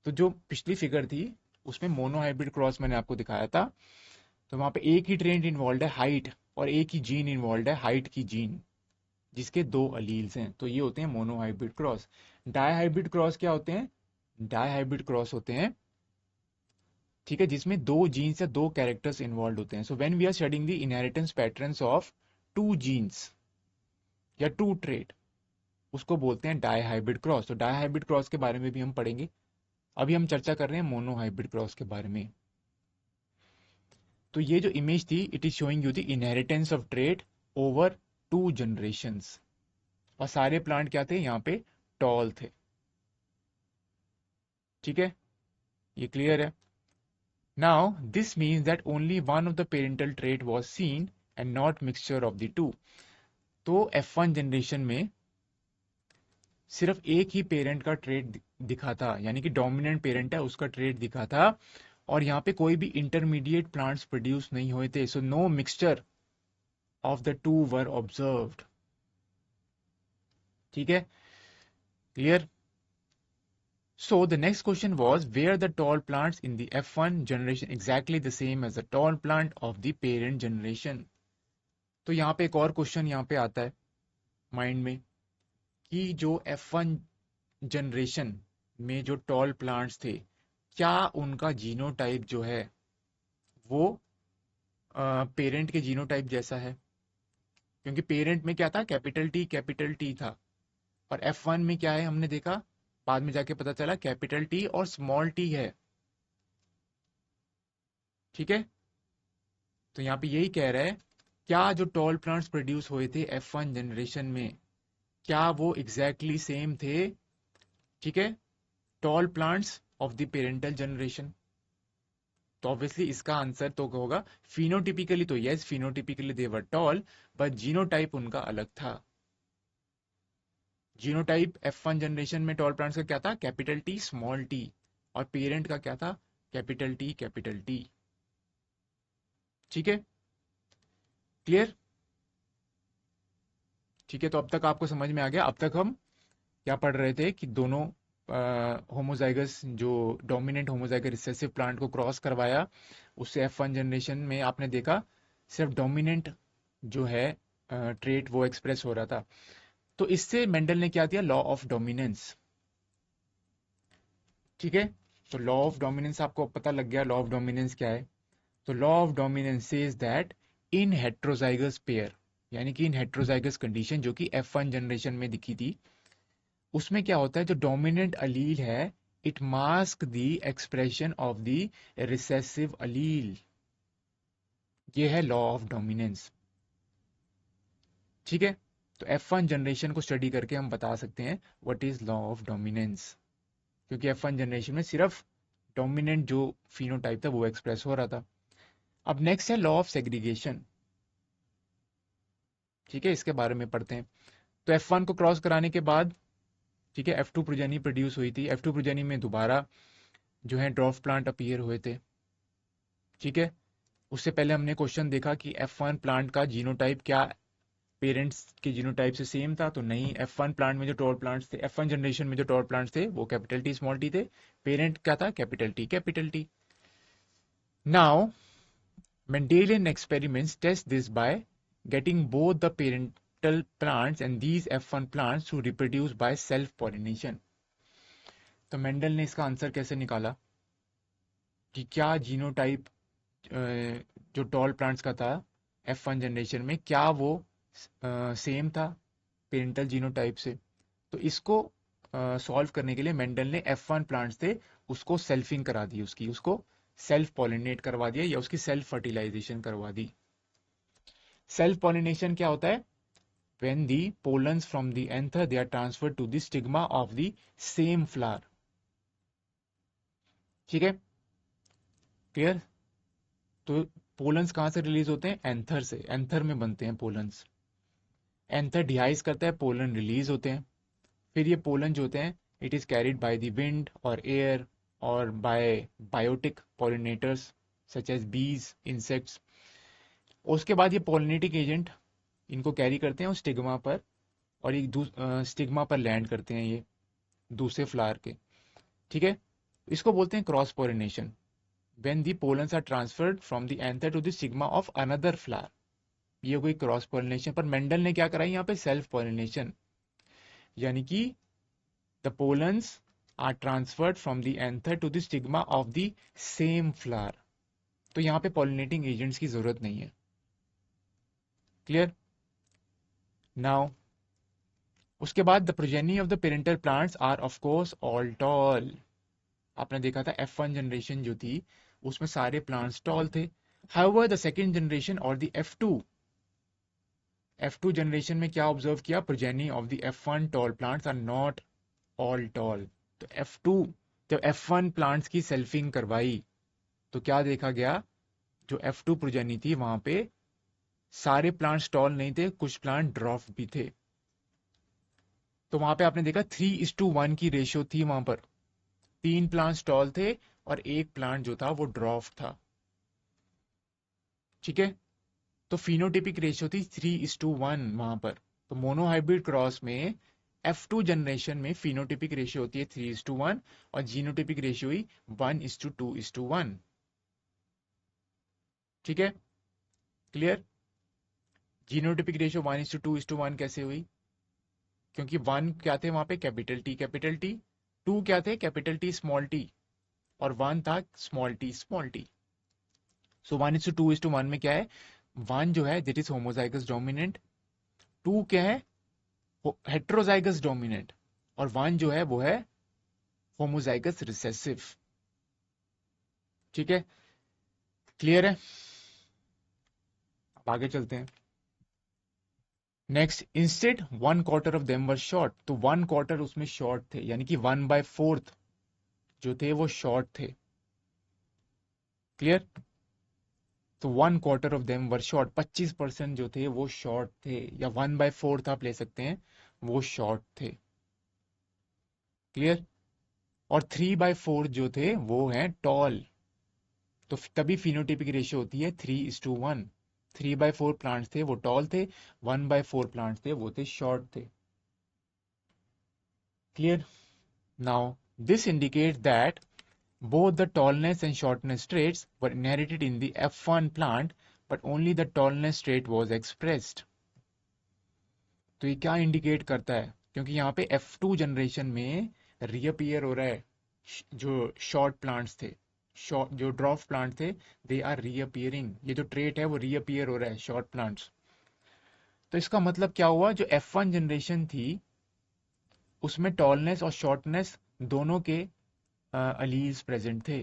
तो जो पिछली फिगर थी उसमें मोनोहाइब्रिड क्रॉस मैंने आपको दिखाया था। तो वहां पे एक ही ट्रेट इन्वॉल्व है हाइट, और एक ही जीन इन्वॉल्व है हाइट की जीन, जिसके दो अलील्स हैं। तो ये होते हैं मोनोहाइब्रिड क्रॉस। डायहाइब्रिड क्रॉस क्या होते हैं, डायहाइब्रिड क्रॉस होते हैं, ठीक है, जिसमें दो जीन्स या दो कैरेक्टर्स इन्वॉल्व होते हैं। So when we are studying the inheritance patterns of two genes या टू ट्रेट, उसको बोलते हैं डायहाइब्रिड क्रॉस। तो डायहाइब्रिड क्रॉस के बारे में भी हम पढ़ेंगे। अभी हम चर्चा कर रहे हैं मोनोहाइब्रिड क्रॉस के बारे में। तो ये जो इमेज थी, it is showing you the inheritance of trait over two generations. और सारे प्लांट क्या थे यहाँ पे, टॉल थे। ठीक है, ये क्लियर है। Now this means that only one of the parental trait was seen and not mixture of the to. तो F1 जनरेशन में सिर्फ एक ही पेरेंट का ट्रेट दिखा था, यानी कि डोमिनेंट पेरेंट है उसका ट्रेट दिखा था, और यहाँ पे कोई भी इंटरमीडिएट प्लांट्स प्रोड्यूस नहीं हुए थे। So no mixture of the two were observed. ठीक है, clear. So the next question was, were the tall plants in the F1 generation exactly the same as the tall plant of the parent generation? तो यहाँ पे एक और क्वेश्चन यहाँ पे आता है माइंड में कि जो F1 जनरेशन में जो टॉल प्लांट्स थे, क्या उनका जीनोटाइप जो है वो पेरेंट के जीनोटाइप जैसा है? क्योंकि पेरेंट में क्या था, कैपिटल टी था, और F1 में क्या है हमने देखा, बाद में जाके पता चला कैपिटल टी और स्मॉल टी है। ठीक है, तो यहाँ पे यही कह रहा है, क्या जो टॉल प्लांट्स प्रोड्यूस हुए थे F1 जनरेशन में, क्या वो एग्जैक्टली सेम थे? ठीक है, tall plants of the parental generation. तो ऑब्वियसली इसका आंसर तो होगा फिनोटिपिकली, तो yes phenotypically they were toll, but genotype उनका अलग था। जीनोटाइप F1 जनरेशन में टॉल प्लांट्स का क्या था, कैपिटल टी स्मॉल टी, और पेरेंट का क्या था, कैपिटल टी कैपिटल टी। ठीक है, क्लियर। ठीक है, तो अब तक आपको समझ में आ गया। अब तक हम क्या पढ़ रहे थे कि दोनों होमोजाइगस, जो डोमिनेंट होमोजाइगस रिसेसिव प्लांट को क्रॉस करवाया, उससे F1 जनरेशन में आपने देखा सिर्फ डोमिनेंट जो है ट्रेट वो एक्सप्रेस हो रहा था। तो इससे मेंडल ने क्या दिया, लॉ ऑफ डोमिनेंस। ठीक है, तो लॉ ऑफ डोमिनेंस आपको पता लग गया, लॉ ऑफ डोमिनेंस क्या है। तो law of dominance says that in heterozygous pair, यानी कि इन हेट्रोजाइगस कंडीशन जो कि F1 जनरेशन में दिखी थी, उसमें क्या होता है, जो डोमिनेंट अलील है it mask the expression of the recessive अलील। ये है लॉ ऑफ डोमिनेंस। ठीक है, तो F1 जनरेशन को स्टडी करके हम बता सकते हैं what is law of dominance, क्योंकि F1 जनरेशन में सिर्फ डोमिनेंट जो फिनोटाइप था वो एक्सप्रेस हो रहा था। अब नेक्स्ट है लॉ ऑफ सेग्रीगेशन। ठीक है, इसके बारे में पढ़ते हैं। तो F1 को क्रॉस कराने के बाद, ठीक है, F2 प्रोजेनी प्रोड्यूस हुई थी। F2 प्रोजेनी में दोबारा जो है ड्रॉफ प्लांट अपीयर हुए थे। ठीक है, उससे पहले हमने क्वेश्चन देखा कि F1 प्लांट का जीनोटाइप क्या पेरेंट्स के जीनोटाइप से सेम था, तो नहीं। F1 प्लांट में जो टॉल प्लांट्स थे, F1 जनरेशन में जो टॉल प्लांट्स थे वो कैपिटल टी स्मॉल टी थे, पेरेंट क्या था, capital T capital T. Now Mendelian experiments test this by getting both the parental plants and these F1 plants to reproduce by self pollination। तो मेंडल ने इसका आंसर कैसे निकाला कि क्या जीनोटाइप जो टॉल प्लांट्स का था F1 जनरेशन में, क्या वो सेम था पेरेंटल जीनोटाइप से। तो इसको सॉल्व करने के लिए मेंडल ने F1 प्लांट्स थे उसको सेल्फिंग करा दी, उसको सेल्फ पॉलिनेट करवा दिया, या उसकी सेल्फ फर्टिलाइजेशन करवा दी। सेल्फ पॉलिनेशन क्या होता है, when the pollens from the anther they are transferred to the stigma of the same flower। ठीक है, क्लियर। तो पोलन्स कहां से रिलीज होते हैं, एंथर से, एंथर में बनते हैं पोलन्स। एंथर डिहाइज करता है, पोलन रिलीज होते हैं। फिर ये पोलन जो होते हैं it is carried by the wind और एयर और by biotic pollinators such as bees, insects. उसके बाद ये पॉलिनेटिक एजेंट इनको कैरी करते हैं उस स्टिग्मा पर, और ये स्टिग्मा पर लैंड करते हैं ये दूसरे फ्लावर के। ठीक है, इसको बोलते हैं cross pollination, when the pollens are transferred from the anther to the stigma of another flower. ये हो गई क्रॉस पॉलिनेशन। पर मेंडल ने क्या कराई यहाँ पे, सेल्फ पॉलिनेशन, यानी कि the pollens are transferred from the anther to the stigma of the same flower. तो यहाँ पे पॉलिनेटिंग एजेंट्स की जरूरत नहीं है। क्लियर। नाउ उसके बाद the progeny of the parental plants are of course all tall. आपने देखा था F1 जनरेशन जो थी उसमें सारे प्लांट्स टॉल थे। हाउएवर द सेकंड जनरेशन और द F2 जनरेशन में क्या ऑब्जर्व किया, progeny of the F1 tall plants are not all tall. तो F2 जब F1 प्लांट्स की सेल्फिंग करवाई तो क्या देखा गया, जो F2 प्रोजेनी थी वहां पे सारे प्लांट स्टॉल नहीं थे, कुछ प्लांट ड्रॉफ भी थे। तो वहां पे आपने देखा 3:1 की रेशियो थी वहां पर, 3 प्लांट स्टॉल थे और एक प्लांट जो था वो ड्रॉफ था। ठीक है, तो फिनोटिपिक रेशियो थी 3:1 वहां पर। तो मोनोहाइब्रिड क्रॉस में F2 जनरेशन में फिनोटिपिक रेशियो होती है 3:1 और जीनोटिपिक रेशियो ही 1:2:1। ठीक है, क्लियर। जीनोटिपिक रेशियो 1:2:1 कैसे हुई, क्योंकि 1 क्या थे वहां पे, कैपिटल टी, 2 क्या थे, कैपिटल टी स्मॉल टी, और 1 था स्मॉल टी स्मॉल टी। सो 1:2:1 में क्या है, 1 जो है दैट इज होमोजाइगस डोमिनेंट, 2 क्या है हेट्रोजाइगस डोमिनेंट, और 1 जो है वो है होमोजाइगस रिसेसिव। ठीक है, क्लियर है। अब आगे चलते हैं। Next, instead 1/4 of them were short, तो 1/4 उसमें शॉर्ट थे, यानी कि 1/4 जो थे वो शॉर्ट थे। क्लियर, तो 1/4 ऑफ देम वर शॉर्ट, 25% जो थे वो शॉर्ट थे, या 1/4 आप ले सकते हैं, वो शॉर्ट थे। क्लियर, और 3/4 जो थे वो हैं टॉल। तो तभी फिनोटिपिक रेशियो होती है 3:1। 3/4 प्लांट्स थे वो टॉल थे, 1/4 प्लांट्स थे वो थे शॉर्ट थे। Clear, now this indicate that both the tallness and shortness traits were inherited in the F1 plant, but only the tallness trait was expressed. तो ये क्या इंडिकेट करता है, क्योंकि यहाँ पे F2 जनरेशन में रीअपियर हो रहा है जो शॉर्ट प्लांट्स थे, शॉर्ट जो ड्रॉफ प्लांट थे, दे आर रीअपियरिंग, ये जो ट्रेट है वो रीअपियर हो रहा है शॉर्ट प्लांट्स। तो इसका मतलब क्या हुआ, जो F1 जनरेशन थी उसमें टॉलनेस और शॉर्टनेस दोनों के अलील्स प्रेजेंट थे,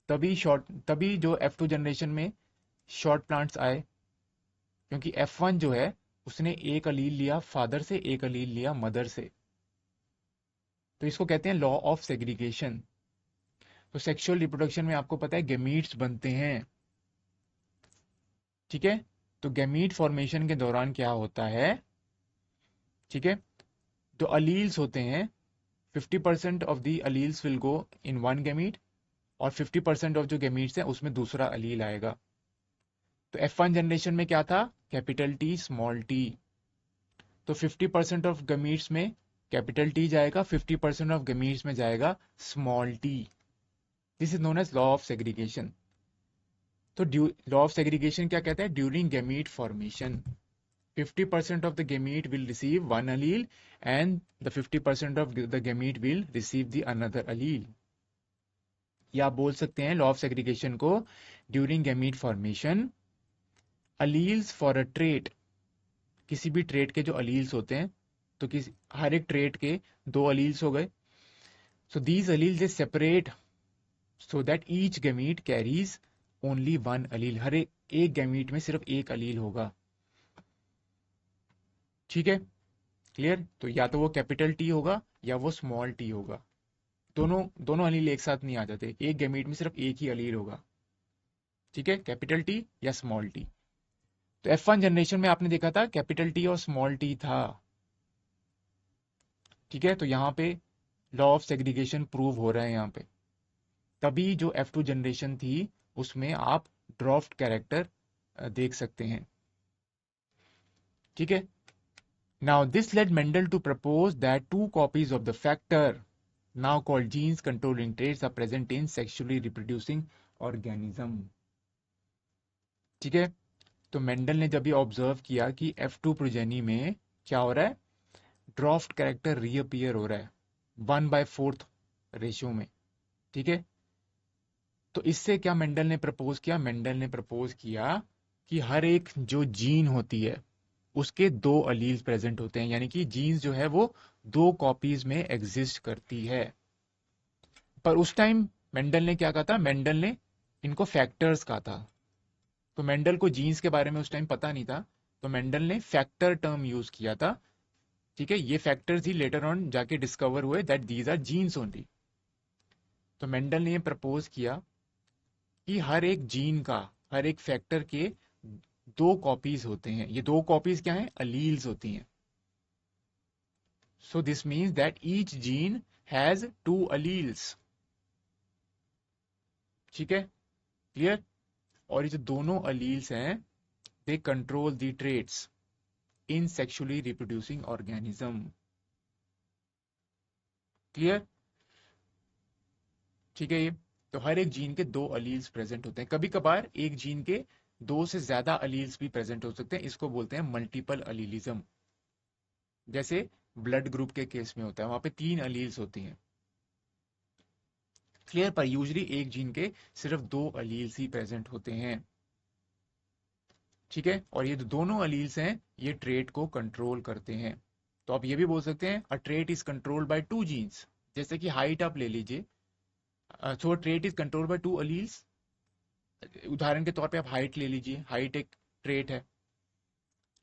तभी जो F2 जनरेशन में शॉर्ट प्लांट्स आए, क्योंकि F1 जो है उसने एक अलील लिया फादर से, एक अलील लिया मदर से। तो इसको कहते हैं लॉ ऑफ सेग्रीगेशन। तो सेक्सुअल रिप्रोडक्शन में आपको पता है गैमीट्स बनते हैं। ठीक है, तो गैमीट फॉर्मेशन के दौरान क्या होता है, ठीक है, तो अलील्स होते हैं, 50% of the alleles will go in one gamete, और 50% ऑफ जो गैमीट्स हैं उसमें दूसरा अलील आएगा। तो F1 जनरेशन में क्या था, कैपिटल टी स्मॉल टी, तो 50% ऑफ गमीट्स में कैपिटल टी जाएगा, 50% ऑफ गमीट्स में जाएगा small T. This is known as law of segregation. तो लॉ ऑफ सेग्रीगेशन क्या कहता है, during gamete formation 50% of the gamete will receive one allele and the 50% of the gamete will receive the another allele. या आप बोल सकते हैं लॉ ऑफ सेग्रीगेशन को, during gamete formation alleles for a trait, किसी भी ट्रेट के जो अलील्स होते हैं, तो किसी हर एक ट्रेट के 2 अलील्स हो गए, so these alleles they separate so that each gamete carries only one allele, हर एक गैमीट में सिर्फ एक अलील होगा। ठीक है, क्लियर। तो या तो वो कैपिटल टी होगा या वो स्मॉल टी होगा, दोनों दोनों अलील एक साथ नहीं आ जाते, एक गैमीट में सिर्फ एक ही अलील होगा। ठीक है, कैपिटल टी या स्मॉल टी। तो F1 जनरेशन में आपने देखा था कैपिटल टी और स्मॉल टी था। ठीक है, तो यहाँ पे लॉ ऑफ सेग्रीगेशन प्रूव हो रहा है यहाँ पे। तभी जो F2 जनरेशन थी उसमें आप ड्रॉफ्ट कैरेक्टर देख सकते हैं। ठीक है, now this led Mendel to propose that 2 copies of the factor now called genes controlling traits are present in sexually reproducing organism. ठीक है, तो मेंडल ने जब ये ऑब्जर्व किया कि F2 प्रोजेनी में क्या हो रहा है, ड्रॉफ्ट कैरेक्टर रीअपियर हो रहा है 1/4 रेशियो में। ठीक है, तो इससे क्या मेंडल ने प्रपोज किया, मेंडल ने प्रपोज किया कि हर एक जो जीन होती है उसके 2 अलील्स प्रेजेंट होते हैं, यानी कि जीन्स जो है वो 2 कॉपीज में एग्जिस्ट करती है। पर उस टाइम मेंडल ने क्या कहा था, मेंडल ने इनको फैक्टर्स कहा था, तो मेंडल को जीन्स के बारे में उस टाइम पता नहीं था, तो मेंडल ने फैक्टर टर्म यूज किया था। ठीक है, ये फैक्टर्स ही लेटर ऑन जाके डिस्कवर हुए that these are genes only. तो मेंडल ने ये प्रपोज किया कि हर एक जीन का, हर एक फैक्टर के दो कॉपीज होते हैं। ये दो कॉपीज क्या हैं? अलील्स होती हैं। So this means that each gene has to alleles. ठीक है, क्लियर? और ये जो दोनों अलील्स हैं, they control the traits in sexually reproducing organism. Clear? ठीक है। ये तो हर एक जीन के दो अलील्स प्रेजेंट होते हैं। कभी कभार एक जीन के दो से ज्यादा अलील्स भी प्रेजेंट हो सकते हैं, इसको बोलते हैं मल्टीपल अलीलिज्म। जैसे ब्लड ग्रुप के केस में होता है, वहां पे 3 अलील्स होती हैं। क्लियर? पर यूजली एक जीन के सिर्फ 2 अलील्स ही प्रेजेंट होते हैं। ठीक है, और ये जो दोनों अलील्स हैं, ये ट्रेट को कंट्रोल करते हैं। तो आप ये भी बोल सकते हैं a trait is controlled by 2 genes. जैसे कि हाइट आप ले लीजिए, so trait is controlled by 2 alleles. उदाहरण के तौर पे आप हाइट ले लीजिए, हाइट एक ट्रेट है।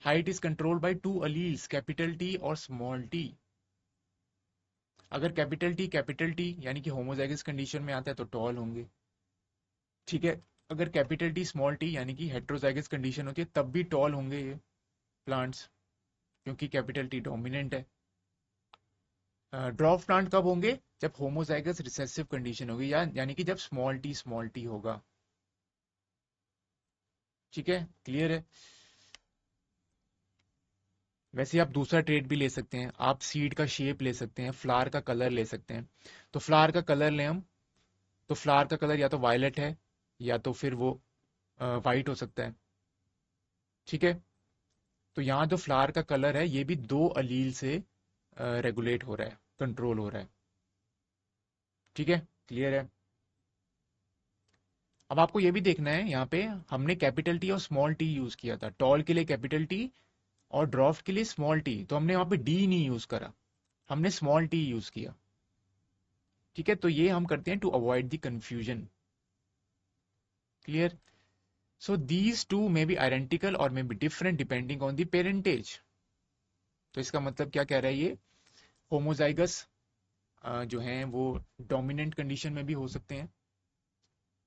Height is controlled by 2 alleles, capital T और स्मॉल टी। अगर कैपिटल टी यानी कि होमोजाइगस कंडीशन में आता है तो टॉल होंगे। ठीक है, अगर कैपिटल टी स्मॉल टी यानी कि हेट्रोजाइगस कंडीशन होती है, तब भी टॉल होंगे ये प्लांट्स, क्योंकि कैपिटल टी डोमिनेंट है। ड्रॉप प्लांट कब होंगे? जब होमोजाइगस रिसेसिव कंडीशन होगी, या यानी कि जब स्मॉल टी होगा। ठीक है, क्लियर है? वैसे आप दूसरा ट्रेट भी ले सकते हैं, आप सीड का शेप ले सकते हैं, फ्लावर का कलर ले सकते हैं। तो फ्लावर का कलर लें हम, तो फ्लावर का कलर या तो वायलेट है, या तो फिर वो वाइट हो सकता है। ठीक है, तो यहाँ जो फ्लावर का कलर है, ये भी 2 अलील से रेगुलेट हो रहा है, कंट्रोल हो रहा है। ठीक है, क्लियर है? अब आपको ये भी देखना है, यहाँ पे हमने कैपिटल टी और स्मॉल टी यूज किया था। टॉल के लिए कैपिटल टी और ड्रॉफ्ट के लिए स्मॉल टी, तो हमने वहां पे डी नहीं यूज करा, हमने स्मॉल टी यूज किया। ठीक है, तो ये हम करते हैं to avoid the confusion. Clear? So these two may be identical और may be different depending on the parentage. तो इसका मतलब क्या कह रहा है ये? होमोजाइगस जो हैं वो डोमिनेंट कंडीशन में भी हो सकते हैं।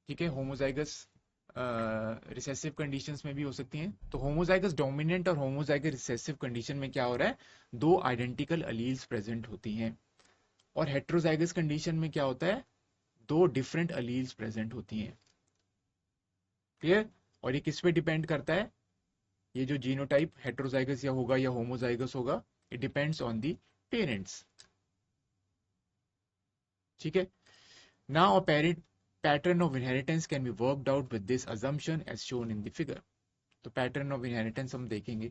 ठीक है, होमोजाइगस रिसेसिव कंडीशंस में भी हो सकती हैं। तो होमोजाइगस डोमिनेंट और होमोजाइगस रिसेसिव कंडीशन में क्या हो रहा है? 2 आइडेंटिकल अलील्स प्रेजेंट होती हैं। और हेट्रोजाइगस कंडीशन में क्या होता है? 2 डिफरेंट अलील्स प्रेजेंट होती हैं। क्लियर? और ये किस पे डिपेंड करता है? ये जो जीनोटाइप हेट्रोजाइगस या होगा या होमोजाइगस होगा, it depends on the parents. ठीक है, now a parent pattern of inheritance can be worked out with this assumption as shown in the figure. तो पैटर्न ऑफ इनहेरिटेंस हम देखेंगे।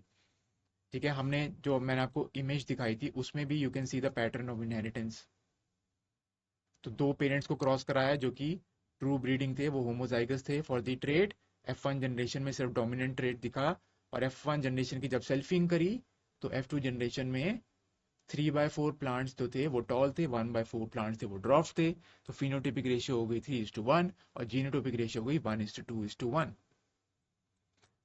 ठीक है, हमने जो मैंने आपको इमेज दिखाई थी, उसमें भी you can see the pattern of inheritance. तो 2 पेरेंट्स को क्रॉस कराया जो कि ट्रू ब्रीडिंग थे, वो होमोजाइगस थे for the trade. F1 generation में सिर्फ डोमिनेंट ट्रेड दिखा, और F1 जनरेशन की जब सेल्फिंग करी, तो F2 जनरेशन में 3/4 प्लांट्स जो थे वो टॉल थे, 1/4 प्लांट्स थे वो ड्रॉफ थे। तो फिनोटिपिक रेशियो हो गई 3:1 और जीनोटोपिक रेशियो हो गई 1:2:1।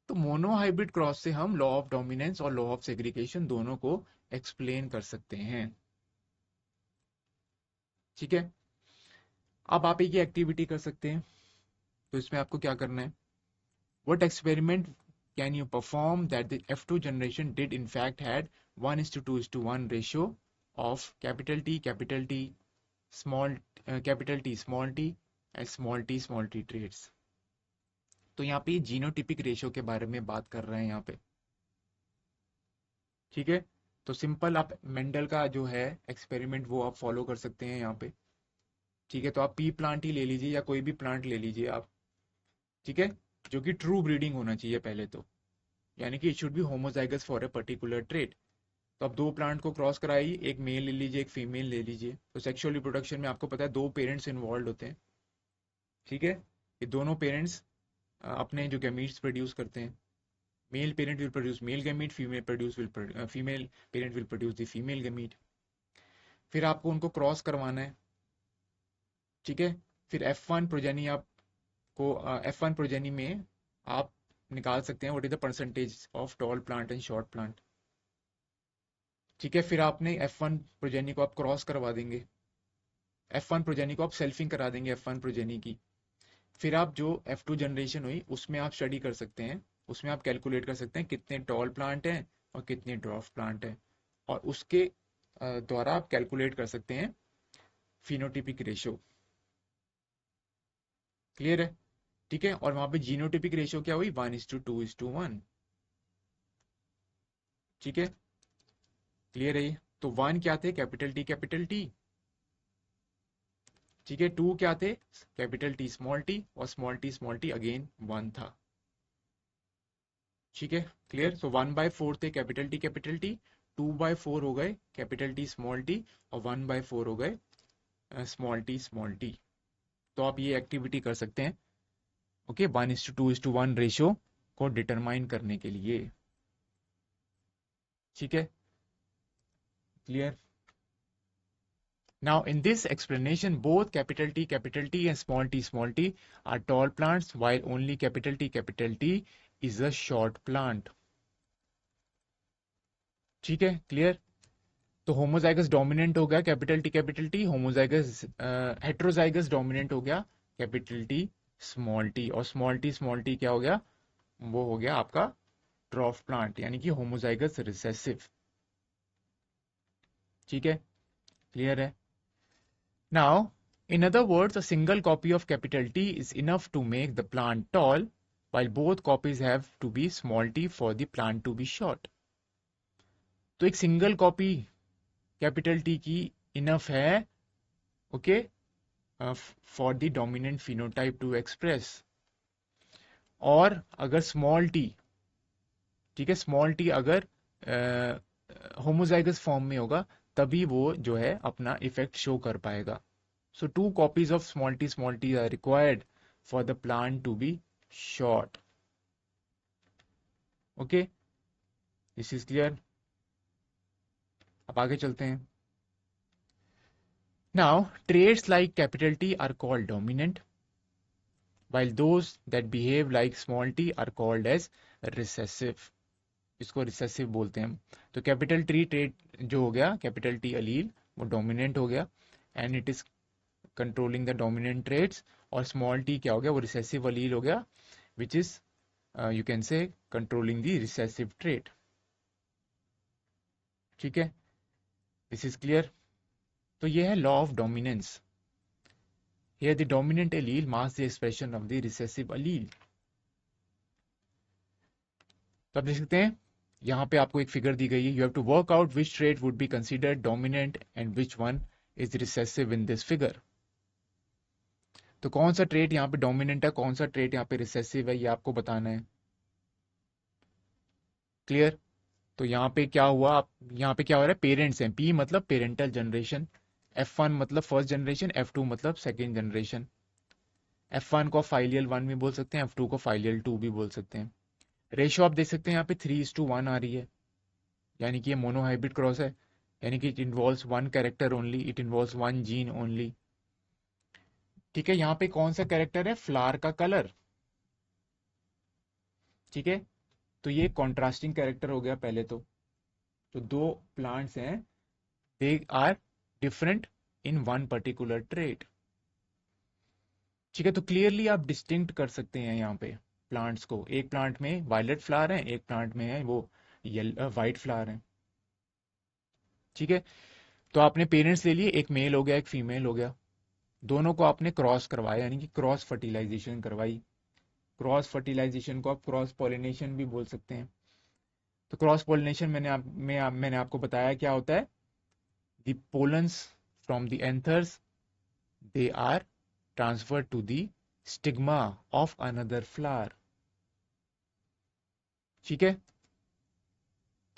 तो मोनोहाइब्रिड क्रॉस से हम लॉ ऑफ डोमिनेंस और लॉ ऑफ सेग्रीगेशन दोनों को एक्सप्लेन कर सकते हैं। ठीक है, अब आप एक ही एक्टिविटी कर सकते हैं। तो इसमें आपको क्या करना है? What experiment can you perform that the F2 generation did in fact had 1:2:1 ratio of capital T small capital T small T and small T traits. तो यहाँ पे जीनोटिपिक रेशियो के बारे में बात कर रहे हैं यहाँ पे। ठीक है, तो सिंपल आप मेंडल का जो है एक्सपेरिमेंट वो आप फॉलो कर सकते हैं यहाँ पे। ठीक है, तो आप पी प्लांट ही ले लीजिए या कोई भी प्लांट ले लीजिए आप। ठीक है, जो कि ट्रू ब्रीडिंग होना चाहिए पहले तो, यानी कि it should be homozygous for a particular trait. तो आप 2 प्लांट को क्रॉस कराइए, एक मेल ले लीजिए, एक फीमेल ले लीजिए। तो सेक्सुअल रिप्रोडक्शन में आपको पता है 2 पेरेंट्स इन्वॉल्व होते हैं। ठीक है, ये दोनों पेरेंट्स अपने जो गैमीट्स प्रोड्यूस करते हैं। Male parent will produce male gamete, female parent will produce the female gamete. फिर आपको उनको क्रॉस करवाना है। ठीक है, फिर F1 प्रोजेनी आपको F1 प्रोजेनी में आप निकाल सकते हैं what is the percentage of toll plant and short plant. ठीक है, फिर आपने F1 प्रोजेनी को आप क्रॉस करवा देंगे, F1 प्रोजेनी को आप सेल्फिंग करा देंगे F1 प्रोजेनी की। फिर आप जो F2 जनरेशन हुई उसमें आप स्टडी कर सकते हैं, उसमें आप कैलकुलेट कर सकते हैं कितने टॉल प्लांट हैं और कितने ड्वार्फ प्लांट हैं, और उसके द्वारा आप कैलकुलेट कर सकते हैं फिनोटिपिक रेशियो। क्लियर है? ठीक है, और वहां पे जीनोटिपिक रेशियो क्या हुई, 1:2:1। ठीक है, क्लियर है ये? तो 1 क्या थे, कैपिटल टी कैपिटल टी। ठीक है, 2 क्या थे, कैपिटल टी स्मॉल टी, और स्मॉल टी अगेन 1 था। ठीक है, क्लियर? सो 1/4 थे कैपिटल टी, 2/4 हो गए कैपिटल टी स्मॉल टी, और 1/4 हो गए स्मॉल टी। तो आप ये एक्टिविटी कर सकते हैं, ओके, 1:2:1 रेशियो को डिटरमाइन करने के लिए। ठीक है, clear? Now, in this explanation, both capital T and small t are tall plants, while only capital T is a short plant. ठीक है, क्लियर? तो होमोजाइगस डोमिनेंट हो गया capital T, homozygous heterozygous dominant हो गया कैपिटल टी स्मॉल टी, और स्मॉल टी क्या हो गया, वो हो गया आपका ड्वार्फ प्लांट, यानी कि होमोजाइगस रिसेसिव। ठीक है, क्लियर है? Now, in other words, a single copy of capital T is enough to make the plant tall, while both copies have to be small t for the plant to be short. तो एक सिंगल कॉपी कैपिटल टी की इनफ है, okay, for the dominant phenotype to express. और अगर स्मॉल टी, ठीक है, स्मॉल टी अगर होमोजाइगस फॉर्म में होगा, तभी वो जो है अपना इफेक्ट शो कर पाएगा। So two copies of small t are required for the plant to be short. Okay, this is clear. अब आगे चलते हैं। Now, traits like capital T are called dominant, while those that behave like small t are called as recessive. इसको रिसेसिव बोलते हैं हम। तो कैपिटल टी ट्रेट जो हो गया, कैपिटल टी अलील, वो डोमिनेंट हो गया, and it is controlling the dominant traits. और स्मॉल टी क्या हो गया, वो रिसेसिव अलील हो गया, which is you can say controlling the recessive trait. ठीक है, this is clear. तो ये है law of dominance. Here the dominant allele masks the expression of the recessive allele. तो आप देख सकते हैं यहाँ पे आपको एक फिगर दी गई है, you have to work out which trait would be considered dominant and which one is recessive in this figure. तो कौन सा ट्रेट यहाँ पे डोमिनेंट है, कौन सा ट्रेट यहाँ पे रिसेसिव है, ये आपको बताना है। क्लियर? तो यहाँ पे क्या हुआ, आप यहाँ पे क्या हो रहा है, पेरेंट्स हैं, पी मतलब पेरेंटल जनरेशन, F1 मतलब फर्स्ट जनरेशन, F2 मतलब सेकेंड जनरेशन। F1 को फाइलियल 1 भी बोल सकते हैं, F2 को फाइलियल 2 भी बोल सकते हैं। रेशियो आप देख सकते हैं यहाँ पे 3:1 आ रही है, यानी कि ये मोनोहाइब्रिड क्रॉस है, यानी कि it involves one character only, it involves one gene only. ठीक है, यहाँ पे कौन सा कैरेक्टर है, फ्लावर का कलर। ठीक है, तो ये कॉन्ट्रास्टिंग कैरेक्टर हो गया पहले तो दो प्लांट्स हैं, they are different in one particular trait. ठीक है, तो क्लियरली आप डिस्टिंक्ट कर सकते हैं यहाँ पे प्लांट्स को, एक प्लांट में वायलेट फ्लावर है, एक प्लांट में है वो वाइट फ्लावर है। ठीक है, तो आपने पेरेंट्स ले लिए, एक मेल हो गया एक फीमेल हो गया, दोनों को आपने क्रॉस करवाया, यानी कि क्रॉस फर्टिलाइजेशन करवाई। क्रॉस फर्टिलाइजेशन को आप क्रॉस पॉलिनेशन भी बोल सकते हैं। तो क्रॉस पॉलिनेशन मैंने आपको बताया क्या होता है, the pollens from the anthers, they are transferred to the stigma of another flower. ठीक है,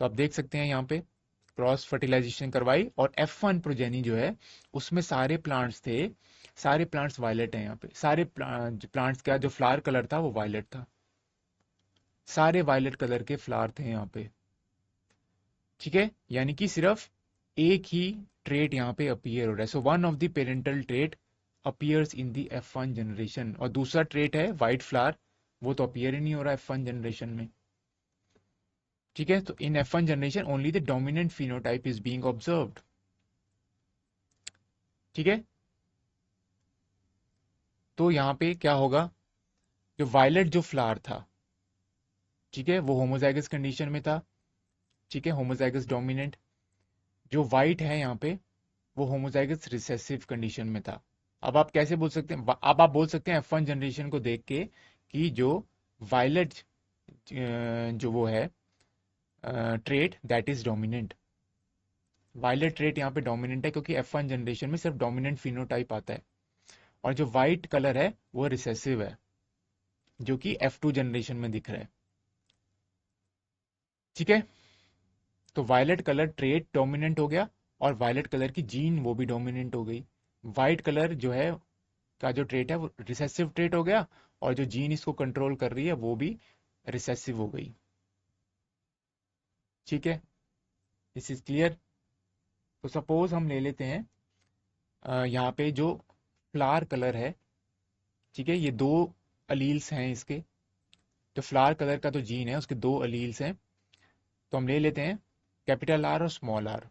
तो आप देख सकते हैं यहाँ पे क्रॉस फर्टिलाइजेशन करवाई, और F1 प्रोजेनी जो है उसमें सारे प्लांट्स थे, सारे प्लांट्स वायलेट हैं यहाँ पे, सारे प्लांट्स का जो फ्लावर कलर था वो वायलेट था, सारे वायलेट कलर के फ्लावर थे यहाँ पे। ठीक है, यानी कि सिर्फ एक ही ट्रेट यहाँ पे अपीयर हो रहा है, so one of the parental trait appears in the F1 generation, और दूसरा ट्रेट है वाइट फ्लावर, वो तो अपीयर ही नहीं हो रहा F1 जनरेशन में। ठीक है, तो इन F1 generation only the dominant phenotype is being observed. ठीक है, तो यहाँ पे क्या होगा, जो वायलेट जो फ्लावर था, ठीक है, वो होमोजाइगस कंडीशन में था, ठीक है, होमोजाइगस डोमिनेंट। जो वाइट है यहाँ पे, वो होमोजाइगस रिसेसिव कंडीशन में था। अब आप कैसे बोल सकते हैं, अब आप बोल सकते हैं F1 जनरेशन को देख के कि जो वायलेट जो वो है trait that is dominant. Violet trait यहाँ पे डोमिनेंट है क्योंकि F1 जनरेशन में सिर्फ डोमिनेंट फिनोटाइप आता है, और जो वाइट कलर है वो रिसेसिव है, जो कि F2 जनरेशन में दिख रहा है। ठीक है, तो वायलेट कलर ट्रेट डोमिनेंट हो गया, और वायलेट कलर की जीन वो भी डोमिनेंट हो गई। वाइट कलर जो है का जो ट्रेट है वो रिसेसिव ट्रेट हो गया, और जो जीन इसको कंट्रोल कर रही है वो भी रिसेसिव हो गई। ठीक है, दिस इज क्लियर। तो सपोज हम ले लेते हैं यहाँ पे जो फ्लावर कलर है, ठीक है, ये दो अलील्स हैं इसके। जो फ्लावर कलर का तो जीन है उसके दो अलील्स हैं, तो हम ले लेते हैं कैपिटल आर और स्मॉल आर।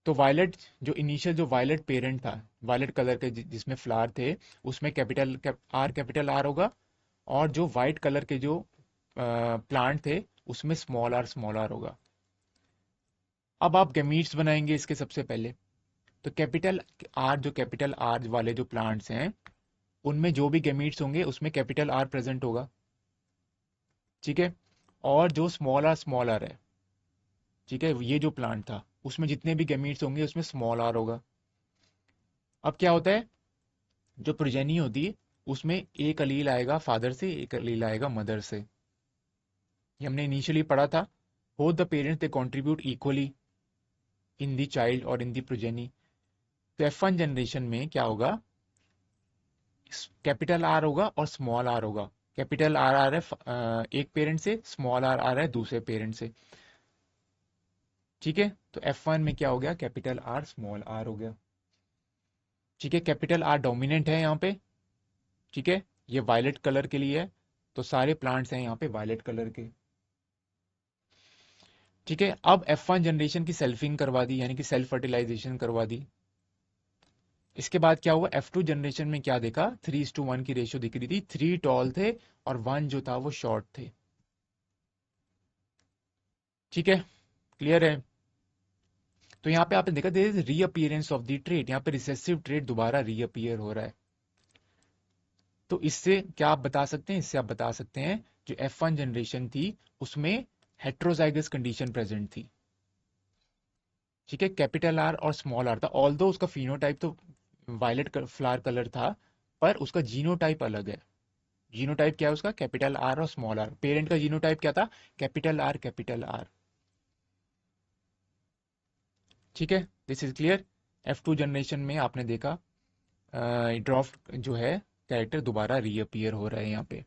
तो वायलेट जो इनिशियल जो वायलेट पेरेंट था, वायलेट कलर के जिसमें फ्लावर थे, उसमें कैपिटल आर होगा, और जो वाइट कलर के जो प्लांट थे उसमें स्मॉल आर होगा। अब आप गैमीट्स बनाएंगे इसके सबसे पहले, तो कैपिटल आर वाले जो प्लांट्स हैं उनमें जो भी गैमीट्स होंगे उसमें कैपिटल आर प्रेजेंट होगा। ठीक है, और जो स्मॉल आर है, ठीक है, ये जो प्लांट था उसमें जितने भी गैमीट्स होंगे उसमें स्मॉल आर होगा। अब क्या होता है, जो प्रोजेनी होती है उसमें एक अलील आएगा फादर से, एक अलील आएगा मदर से। ये हमने इनिशियली पढ़ा था, both the parents they contribute equally in the child और इन द प्रोजेनी। तो F1 जनरेशन में क्या होगा, कैपिटल आर होगा और स्मॉल आर होगा। कैपिटल आर आ रहा है एक पेरेंट से, स्मॉल आर आ रहा है दूसरे पेरेंट से। ठीक है, तो F1 में क्या हो गया, कैपिटल आर स्मॉल आर हो गया। ठीक है, कैपिटल आर डोमिनेंट है यहाँ पे। ठीक है, ये वायलेट कलर के लिए है, तो सारे प्लांट्स हैं यहाँ पे वायलेट कलर के। ठीक है, अब F1 जनरेशन की सेल्फिंग करवा दी, यानी कि सेल्फ फर्टिलाइजेशन करवा दी। इसके बाद क्या हुआ, F2 जनरेशन में क्या देखा, 3:1 की रेशियो दिख रही थी। 3 टॉल थे और 1 जो था वो शॉर्ट थे। ठीक है, क्लियर है। तो यहाँ पे आपने देखा there is reappearance of the trait, यहाँ पे रिसेसिव ट्रेट दोबारा रीअपीयर हो रहा है। तो इससे क्या आप बता सकते हैं, इससे आप बता सकते हैं जो F1 जनरेशन थी उसमें हेट्रोजाइगस कंडीशन प्रेजेंट थी। ठीक है, कैपिटल आर और स्मॉल आर था, ऑल्दो उसका फिनोटाइप तो वायलेट फ्लावर कलर था, पर उसका जीनोटाइप अलग है। जीनोटाइप क्या है उसका, कैपिटल आर और स्मॉल आर। पेरेंट का जीनोटाइप क्या था, कैपिटल आर कैपिटल आर। ठीक है, this is clear. F2 generation में आपने देखा ड्रॉफ्ट जो है कैरेक्टर दोबारा रीअपीयर हो रहा है यहाँ पे।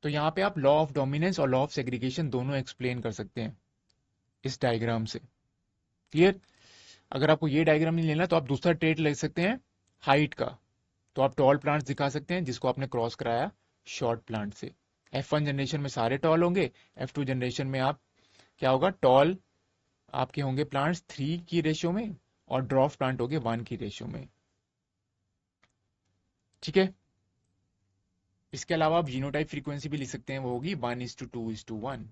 तो यहाँ पे आप लॉ ऑफ डोमिनेंस और लॉ ऑफ सेग्रीगेशन दोनों एक्सप्लेन कर सकते हैं इस डायग्राम से। क्लियर। अगर आपको ये डायग्राम नहीं लेना तो आप दूसरा ट्रेट ले सकते हैं हाइट का। तो आप टॉल प्लांट्स दिखा सकते हैं जिसको आपने क्रॉस कराया शॉर्ट प्लांट से। F1 जनरेशन में सारे टॉल होंगे, F2 जनरेशन में आप क्या होगा, टॉल आपके होंगे प्लांट्स 3 की रेशियो में, और ड्रॉफ प्लांट होंगे 1 की रेशियो में। ठीक है, इसके अलावा आप जीनोटाइप फ्रीक्वेंसी भी लिख सकते हैं, वो होगी 1:2:1।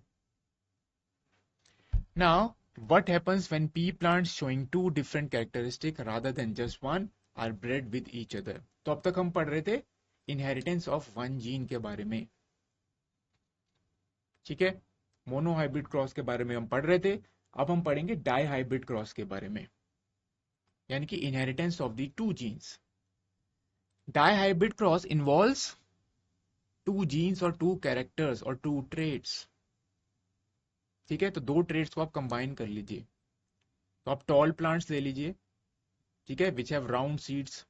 Now, what happens when pea plants showing two different characteristics rather than just one are bred with each other? तो अब तक हम पढ़ रहे थे इनहेरिटेंस ऑफ वन जीन के बारे में। ठीक है, मोनोहाइब्रिड क्रॉस के बारे में हम पढ़ रहे थे। अब हम पढ़ेंगे डाई हाइब्रिड क्रॉस के बारे में, यानी कि inheritance of the two genes. Dihybrid cross involves two genes और टू कैरेक्टर्स और टू ट्रेट्स। ठीक है, तो दो ट्रेट्स को आप कंबाइन कर लीजिए। तो आप टॉल प्लांट्स ले लीजिए, ठीक है, विच हैव राउंड सीड्स,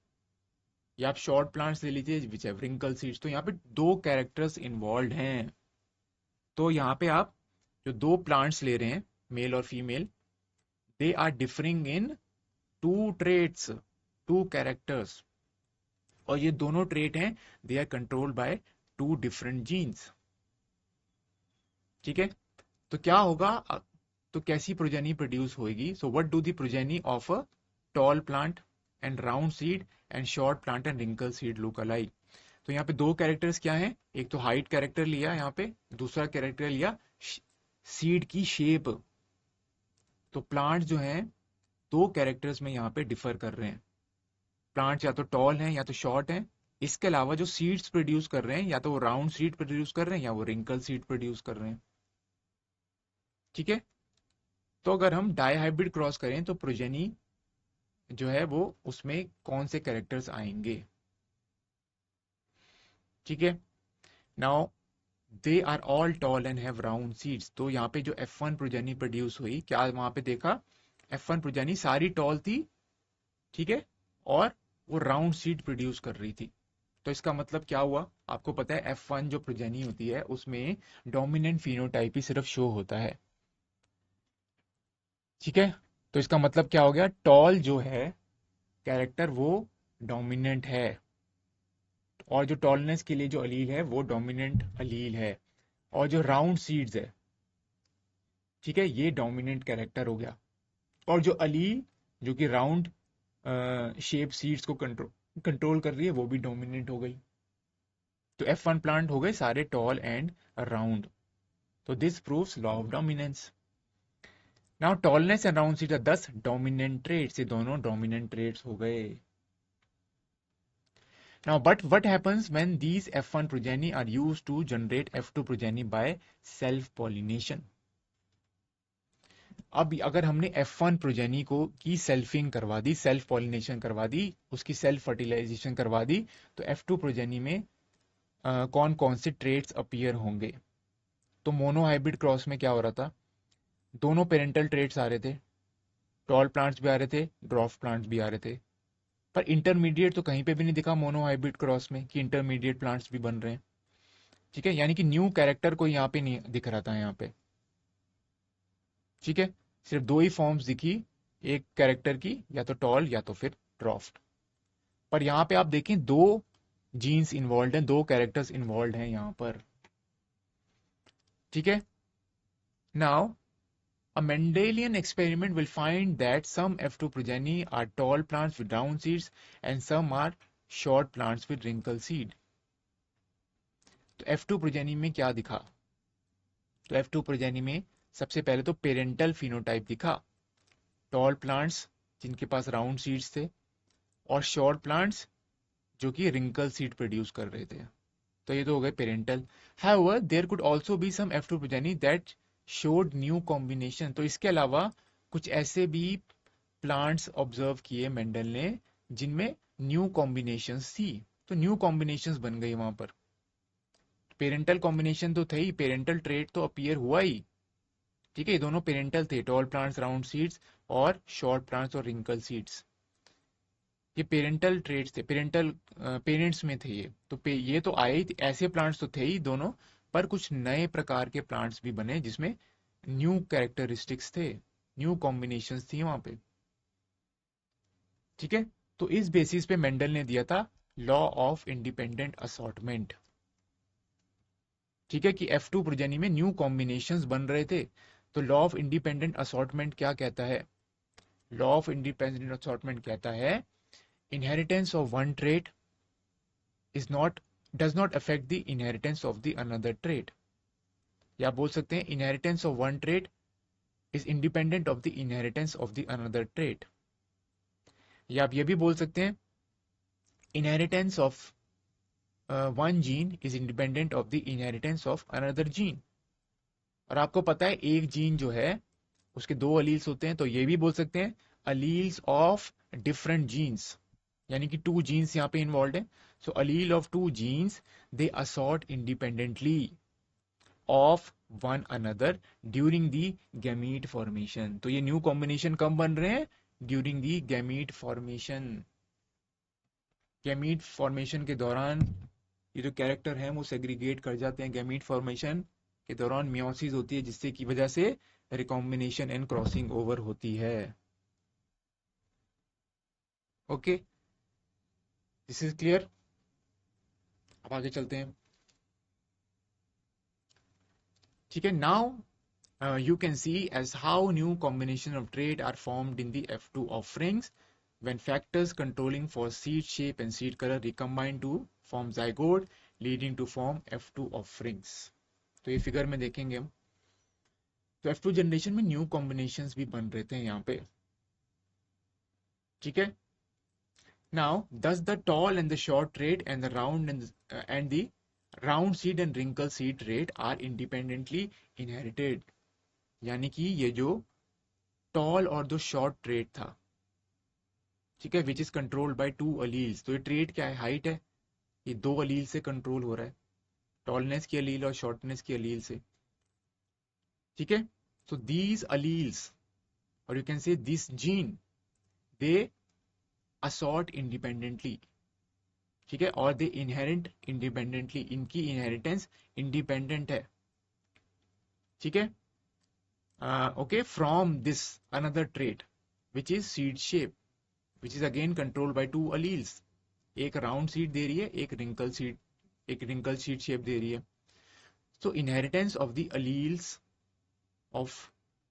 या आप शॉर्ट प्लांट्स ले लीजिए विच हैव रिंकल सीड्स। तो यहाँ पे दो कैरेक्टर्स इन्वॉल्व हैं। तो यहाँ पे आप जो दो प्लांट्स ले रहे हैं, मेल और female, they are differing in two traits, two characters, और ये दोनों ट्रेट हैं they are controlled by two different genes. ठीक है, तो क्या होगा, तो कैसी प्रोजेनी प्रोड्यूस होगी। So what do the progeny of a tall plant, and round seed and short plant and wrinkle seed look alike. तो यहाँ पे दो कैरेक्टर्स क्या हैं, एक तो हाइट कैरेक्टर लिया यहाँ पे, दूसरा कैरेक्टर लिया सीड की शेप। तो प्लांट जो है दो कैरेक्टर्स में यहाँ पे डिफर कर रहे हैं। प्लांट्स या तो टॉल हैं या तो शॉर्ट हैं। इसके अलावा जो सीड्स प्रोड्यूस कर रहे हैं या तो वो राउंड सीड प्रोड्यूस कर रहे हैं या वो रिंकल सीड प्रोड्यूस कर रहे हैं। ठीक है। तो अगर हम डाइहाइब्रिड क्रॉस करें तो प्रोजेनी जो है वो उसमें कौन से कैरेक्टर्स आएंगे। ठीक है। Now they are all tall and have round seeds. तो यहाँ पे जो F1 प्रोजेनी प्रोड्यूस हुई, क्या वहां पे देखा, F1 प्रोजेनी सारी टॉल थी, ठीक है, और वो राउंड सीड प्रोड्यूस कर रही थी। तो इसका मतलब क्या हुआ, आपको पता है F1 जो प्रोजेनी होती है उसमें डोमिनेंट फिनोटाइप ही सिर्फ शो होता है। ठीक है। तो इसका मतलब क्या हो गया, टॉल जो है कैरेक्टर वो डोमिनेंट है, और जो टॉलनेस के लिए जो अलील है वो डोमिनेंट अलील है, और जो राउंड सीड्स है, ठीक है, ये डोमिनेंट कैरेक्टर हो गया, और जो अलील जो कि राउंड शेप सीड्स को कंट्रोल कंट्रोल कर रही है वो भी डोमिनेंट हो गई। तो F1 प्लांट हो गए सारे टॉल एंड राउंड। तो this proves law of dominance. Now tallness and round seeds are 10 dominant traits, ये दोनों डोमिनेंट ट्रेट्स हो गए। Now, but what happens when these F1 progeny are used to generate F2 progeny by self-pollination? अब अगर हमने F1 प्रोजेनी को की सेल्फिंग करवा दी, सेल्फ पॉलिनेशन करवा दी, उसकी सेल्फ फर्टिलाइजेशन करवा दी, तो F2 प्रोजेनी में कौन कौन से ट्रेट्स अपीयर होंगे। तो मोनोहाइब्रिड क्रॉस में क्या हो रहा था, दोनों पेरेंटल ट्रेट्स आ रहे थे, टॉल प्लांट्स भी आ रहे थे, ड्वार्फ प्लांट्स भी आ रहे थे, पर इंटरमीडिएट तो कहीं पे भी नहीं दिखा मोनोहाइब्रिड क्रॉस में कि इंटरमीडिएट प्लांट्स भी बन रहे हैं। ठीक है, यानी कि न्यू कैरेक्टर कोई यहाँ पे नहीं दिख रहा था यहाँ पे। ठीक है, सिर्फ दो ही फॉर्म्स दिखी एक कैरेक्टर की, या तो टॉल या तो फिर ड्राफ्ट। पर यहाँ पे आप देखें दो जीन्स इन्वॉल्व हैं, दो कैरेक्टर्स इन्वॉल्व हैं यहाँ पर। ठीक है। Now a Mendelian experiment will find that some F2 progeny are tall plants with round seeds and some are short plants with wrinkle seed. तो F2 प्रोजेनी में क्या दिखा, तो F2 प्रोजेनी में सबसे पहले तो पेरेंटल फिनोटाइप दिखा, टॉल प्लांट्स जिनके पास राउंड सीड्स थे, और शॉर्ट प्लांट्स जो कि रिंकल सीड प्रोड्यूस कर रहे थे। तो ये तो हो गए parental. However there could also be some F2 progeny that showed new combination. तो इसके अलावा कुछ ऐसे भी प्लांट्स ऑब्जर्व किए मेंडल ने जिनमें न्यू कॉम्बिनेशंस थी। तो न्यू कॉम्बिनेशंस बन गई वहां पर। पेरेंटल कॉम्बिनेशन तो थे ही, पेरेंटल ट्रेट तो अपीयर हुआ ही। ठीक है, ये दोनों पेरेंटल थे, टॉल प्लांट्स राउंड सीड्स और शॉर्ट प्लांट्स और रिंकल सीड्स, ये पेरेंटल ट्रेट्स थे, पेरेंटल पेरेंट्स में थे ये। तो ये तो आए ही, ऐसे प्लांट्स तो थे ही दोनों, पर कुछ नए प्रकार के प्लांट्स भी बने जिसमें न्यू कैरेक्टरिस्टिक्स थे, न्यू कॉम्बिनेशंस थी वहां पे। ठीक है। तो इस बेसिस पे मेंडल ने दिया था लॉ ऑफ इंडिपेंडेंट असॉर्टमेंट। ठीक है, कि F2 प्रोजेनी में न्यू कॉम्बिनेशंस बन रहे थे। तो लॉ ऑफ इंडिपेंडेंट असॉर्टमेंट क्या कहता है, लॉ ऑफ इंडिपेंडेंट असॉर्टमेंट कहता है inheritance of one trait is not does not affect the inheritance of the another trait. या बोल सकते हैं inheritance of one trait is independent of the inheritance of the another trait. या आप ये भी बोल सकते हैं inheritance of one gene is independent of the inheritance of another gene. और आपको पता है एक जीन जो है उसके दो अलील्स होते हैं, तो ये भी बोल सकते हैं अलील्स ऑफ डिफरेंट जीन्स, यानी कि टू जीन्स यहाँ पे इन्वॉल्व है। So allele of two genes they assort independently of one another during the gamete formation. तो ये न्यू कॉम्बिनेशन कब बन रहे हैं, during the gamete formation. Gamete formation के दौरान ये जो कैरेक्टर हैं वो सेग्रीगेट कर जाते हैं। गैमीट फॉर्मेशन के दौरान मियोसिस होती है जिससे की वजह से रिकॉम्बिनेशन एंड क्रॉसिंग ओवर होती है। Okay, this is clear. अब आगे चलते हैं। ठीक है। Now you can see as how new combination of trait are formed in the F2 offerings. when factors controlling for seed shape and seed color recombine to form zygote leading to form F2 offerings। तो ये फिगर में देखेंगे हम। तो F2 जनरेशन में न्यू कॉम्बिनेशंस भी बन रहे थे यहाँ पे, ठीक है। Now, thus the tall and the short trait and the round seed and wrinkle seed trait are independently inherited। यानी कि ये जो टॉल और जो शॉर्ट ट्रेट था, ठीक है, which is controlled by two alleles. तो ये ट्रेट क्या है, हाइट है, ये दो अलील से कंट्रोल हो रहा है, टॉलनेस की अलील और शॉर्टनेस की अलील से, ठीक है। सो दीज अलील्स और you can say this gene they assort independently, ठीक है, और दे इनहेरेंट इंडिपेंडेंटली, इनकी इनहेरिटेंस इंडिपेंडेंट है, ठीक है। Okay, from this another trait which is seed shape which is again controlled by two alleles. एक राउंड सीड दे रही है, एक रिंकल सीड शेप दे रही है। So inheritance of the alleles of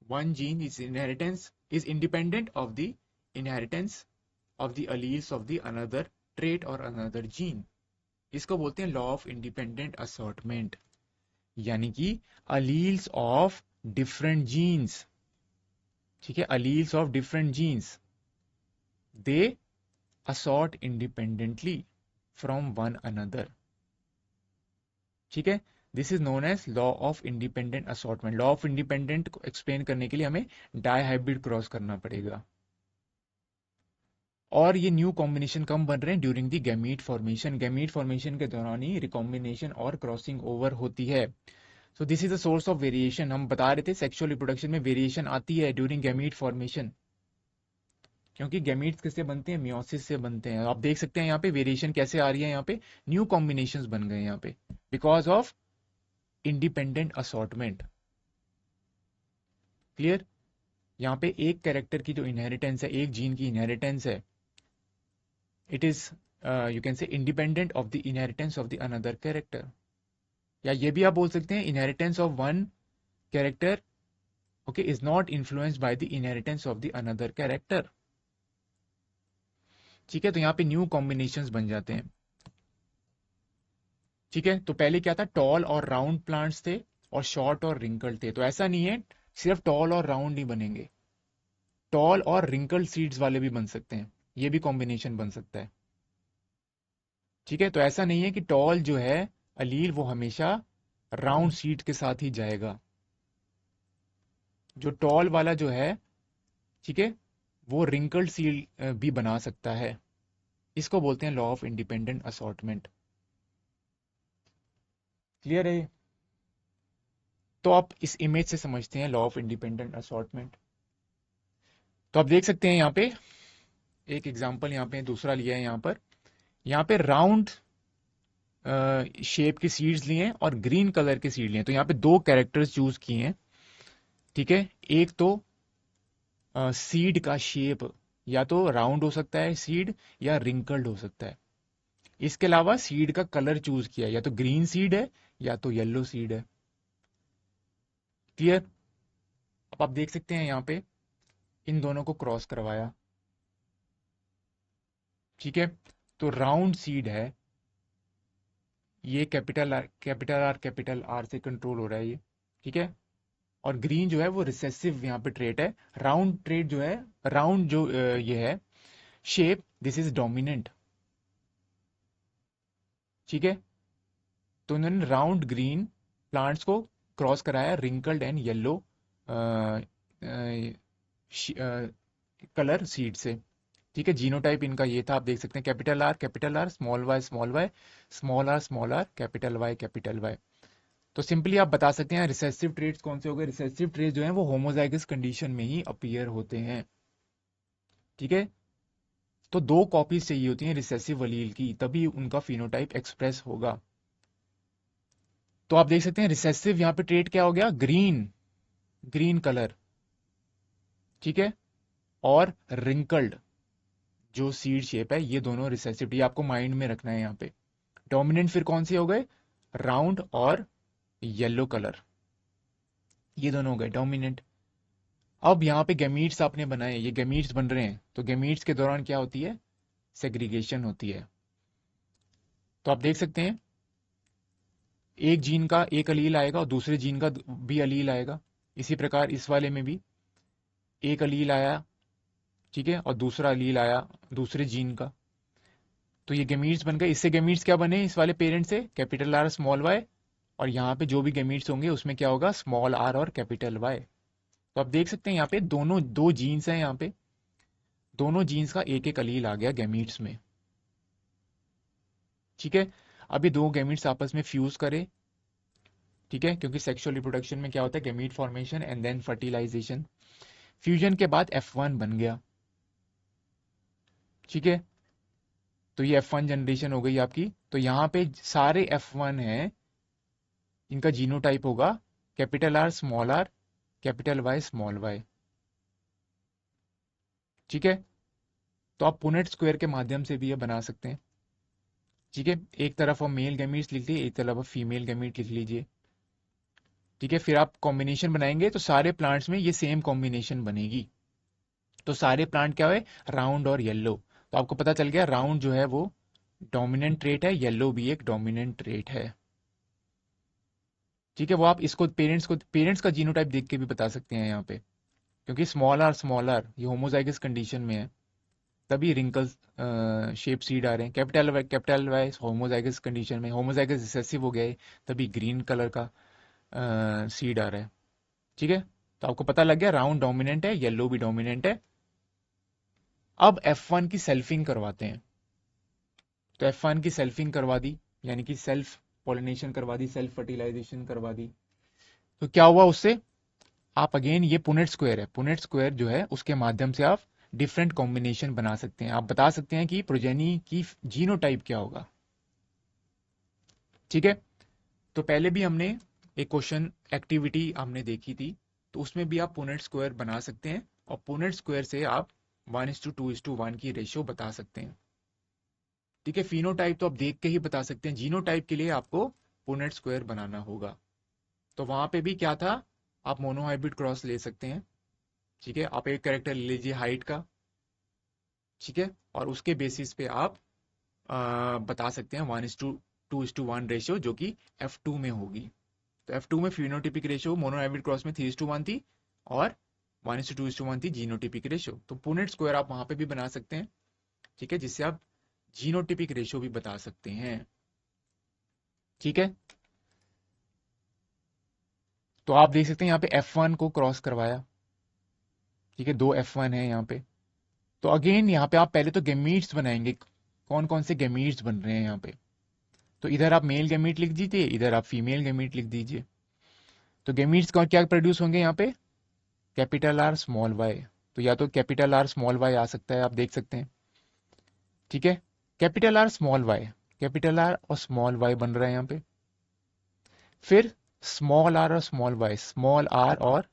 one gene is independent of the inheritance of the alleles of the another trait or another gene। इसको बोलते हैं लॉ ऑफ इंडिपेंडेंट असॉर्टमेंट। यानी कि alleles of different genes, ठीक है, alleles of different genes they assort independently from one another, ठीक है। This is known as law of independent assortment. Law of independent को एक्सप्लेन करने के लिए हमें डाइहाइब्रिड क्रॉस करना पड़ेगा। और ये न्यू कॉम्बिनेशन कम बन रहे हैं during the gamete formation. Gamete formation के दौरान ही रिकॉम्बिनेशन और क्रॉसिंग ओवर होती है। So this is the source of variation. हम बता रहे थे सेक्सुअल रिप्रोडक्शन में वेरिएशन आती है ड्यूरिंग गैमीट फॉर्मेशन, क्योंकि गैमीट्स किससे बनते हैं, मियोसिस से बनते हैं। आप देख सकते हैं यहाँ पे वेरिएशन कैसे आ रही है, यहाँ पे न्यू कॉम्बिनेशंस बन गए यहाँ पे because of independent assortment. Clear. यहाँ पे एक कैरेक्टर की जो इनहेरिटेंस है, एक जीन की इनहेरिटेंस है, इट इज यू कैन से independent of the inheritance of the another character. या ये भी आप बोल सकते हैं inheritance of one character okay is not influenced by the inheritance of the another character, ठीक है। तो यहाँ पे न्यू कॉम्बिनेशंस बन जाते हैं, ठीक है। तो पहले क्या था, टॉल और राउंड प्लांट्स थे और शॉर्ट और रिंकल्ड थे। तो ऐसा नहीं है सिर्फ टॉल और राउंड ही बनेंगे, टॉल और रिंकल्ड सीड्स वाले भी बन सकते हैं, ये भी कॉम्बिनेशन बन सकता है, ठीक है। तो ऐसा नहीं है कि टॉल जो है अलील वो हमेशा राउंड सीड के साथ ही जाएगा। जो टॉल वाला जो है, ठीक है, वो रिंकल्ड सीड भी बना सकता है। इसको बोलते हैं law of independent assortment. Clear है। तो आप इस इमेज से समझते हैं लॉ ऑफ इंडिपेंडेंट असॉर्टमेंट। तो आप देख सकते हैं यहाँ पे एक एग्जांपल यहाँ पे दूसरा लिया है, यहाँ पे राउंड शेप के सीड्स लिए हैं और ग्रीन कलर के सीड लिए हैं। तो यहाँ पे दो कैरेक्टर्स चूज किए हैं, ठीक है। एक तो सीड का शेप या तो राउंड हो सकता है सीड या रिंकल्ड हो सकता है। इसके अलावा सीड का कलर चूज किया, या तो ग्रीन सीड है या तो येलो सीड है। क्लियर। अब आप देख सकते हैं यहाँ पे इन दोनों को क्रॉस करवाया, ठीक है। तो राउंड सीड है, ये कैपिटल आर से कंट्रोल हो रहा है ये, ठीक है। और ग्रीन जो है वो रिसेसिव यहाँ पे ट्रेट है। राउंड ट्रेट जो है, राउंड जो ये है शेप, दिस इज डोमिनेंट, ठीक है। तो उन्होंने राउंड ग्रीन प्लांट्स को क्रॉस कराया wrinkled and yellow colour seed से, ठीक है। जीनोटाइप इनका ये था, आप देख सकते हैं capital R small Y small Y small R capital Y. तो सिंपली आप बता सकते हैं रिसेसिव ट्रेट्स कौन से हो गए। रिसेसिव ट्रेट्स जो हैं वो होमोजाइगस कंडीशन में ही अपीयर होते हैं, ठीक है। तो दो कॉपीज चाहिए होती हैं रिसेसिव अलील की, तभी उनका फिनोटाइप एक्सप्रेस होगा। तो आप देख सकते हैं रिसेसिव यहाँ पे ट्रेट क्या हो गया, ग्रीन कलर, ठीक है। और रिंकल्ड जो सीड शेप है, ये दोनों रिसेसिव, ये आपको माइंड में रखना है यहाँ पे। डोमिनेंट फिर कौन से हो गए, राउंड और येलो कलर, ये दोनों हो गए डोमिनेंट। अब यहाँ पे गैमीट्स आपने बनाए, ये गैमीट्स बन रहे हैं, तो गैमीट्स के दौरान क्या होती है, सेग्रीगेशन होती है। तो आप देख सकते हैं एक जीन का एक अलील आएगा और दूसरे जीन का भी अलील आएगा। इसी प्रकार इस वाले में भी एक अलील आया, ठीक है, और दूसरा अलील आया दूसरे जीन का। तो ये गैमीट्स बन गए। इससे गैमीट्स क्या बने इस वाले पेरेंट से, कैपिटल आर स्मॉल वाई, और यहाँ पे जो भी गैमीट्स होंगे उसमें क्या होगा, स्मॉल आर और कैपिटल वाई। तो आप देख सकते हैं यहाँ पे दोनों दो जीन्स हैं, यहाँ पे दोनों जीन्स का एक एक अलील आ गया गैमीट्स में। ठीक है, अब ये दो गैमीट्स आपस में फ्यूज करे, ठीक है, क्योंकि सेक्सुअल रिप्रोडक्शन में क्या होता है, gamete formation and then fertilization. Fusion के बाद F1 बन गया, ठीक है, तो ये F1 जनरेशन हो गई आपकी। तो यहाँ पे सारे F1 हैं, इनका जीनोटाइप होगा capital R small R, capital Y small Y, ठीक है। तो आप पुनेट स्क्वायर के माध्यम से भी ये बना सकते हैं, ठीक है। एक तरफ आप मेल गैमीट्स लिख लीजिए, एक तरफ आप फीमेल गैमीट लिख लीजिए, ठीक है। फिर आप कॉम्बिनेशन बनाएंगे तो सारे प्लांट्स में ये सेम कॉम्बिनेशन बनेगी। तो सारे प्लांट क्या है, राउंड और येलो। तो आपको पता चल गया राउंड जो है वो डोमिनेंट ट्रेट है, येलो भी एक डोमिनेंट ट्रेट है, ठीक है। वो आप इसको पेरेंट्स का जीनोटाइप देख के भी बता सकते हैं यहाँ पे, क्योंकि स्मॉल आर ये होमोजाइगस कंडीशन में है, तभी रिंकल्स शेप सीड आ रहे हैं। कैपिटल वाई होमोजाइगस कंडीशन में, होमोजाइगस रिसेसिव हो गया है, तभी ग्रीन कलर का सीड आ रहा है, ठीक है। तो आपको पता लग गया राउंड डोमिनेंट है, येलो भी डोमिनेंट है। अब F1 की सेल्फिंग करवाते हैं। तो F1 की सेल्फिंग करवा दी, यानी कि सेल्फ पॉलिनेशन करवा दी, सेल्फ फर्टिलाइजेशन करवा दी। तो क्या हुआ उससे, आप अगेन ये पुनेट स्क्वायर है, पुनेट स्क्वायर जो है उसके माध्यम से आप डिफरेंट कॉम्बिनेशन बना सकते हैं। आप बता सकते हैं कि प्रोजेनी की जीनोटाइप क्या होगा, ठीक है। तो पहले भी हमने एक क्वेश्चन एक्टिविटी हमने देखी थी, तो उसमें भी आप पुनेट स्क्वायर बना सकते हैं, और पुनेट स्क्वायर से आप 1:2:1 की रेशियो बता सकते हैं, ठीक है। फिनोटाइप तो आप देख के ही बता सकते हैं, जीनोटाइप के लिए आपको पुनेट स्क्वायर बनाना होगा। तो वहां पे भी क्या था, आप मोनोहाइब्रिड क्रॉस ले सकते हैं, ठीक है। आप एक कैरेक्टर ले लीजिए हाइट का, ठीक है, और उसके बेसिस पे आप बता सकते हैं 1:2:1 रेशियो, जो कि F2 में होगी। तो F2 में फिनोटिपिक रेशियो मोनोहाइब्रिड क्रॉस में 3:1 थी, और 1:2:1 थी जीनोटिपिक रेशियो। तो पुनेट स्क्वायर आप वहां पे भी बना सकते हैं, ठीक है, जिससे आप जीनोटिपिक रेशियो भी बता सकते हैं, ठीक है। तो आप देख सकते हैं यहाँ पे F1 को क्रॉस करवाया, ठीक है, दो F1 है यहाँ पे। तो अगेन यहाँ पे आप पहले तो गैमीट्स बनाएंगे, कौन कौन से गैमीट्स बन रहे हैं यहाँ पे। तो इधर आप मेल गैमीट लिख दीजिए, इधर आप फीमेल गैमीट लिख दीजिए। तो गैमीट्स का क्या प्रोड्यूस होंगे यहाँ पे, कैपिटल आर स्मॉल वाई। तो या तो कैपिटल आर स्मॉल वाई आ सकता है, आप देख सकते हैं, ठीक है। Capital R small Y, capital R और स्मॉल वाई बन रहा है यहाँ पे। फिर स्मॉल आर और स्मॉल वाई, स्मॉल आर और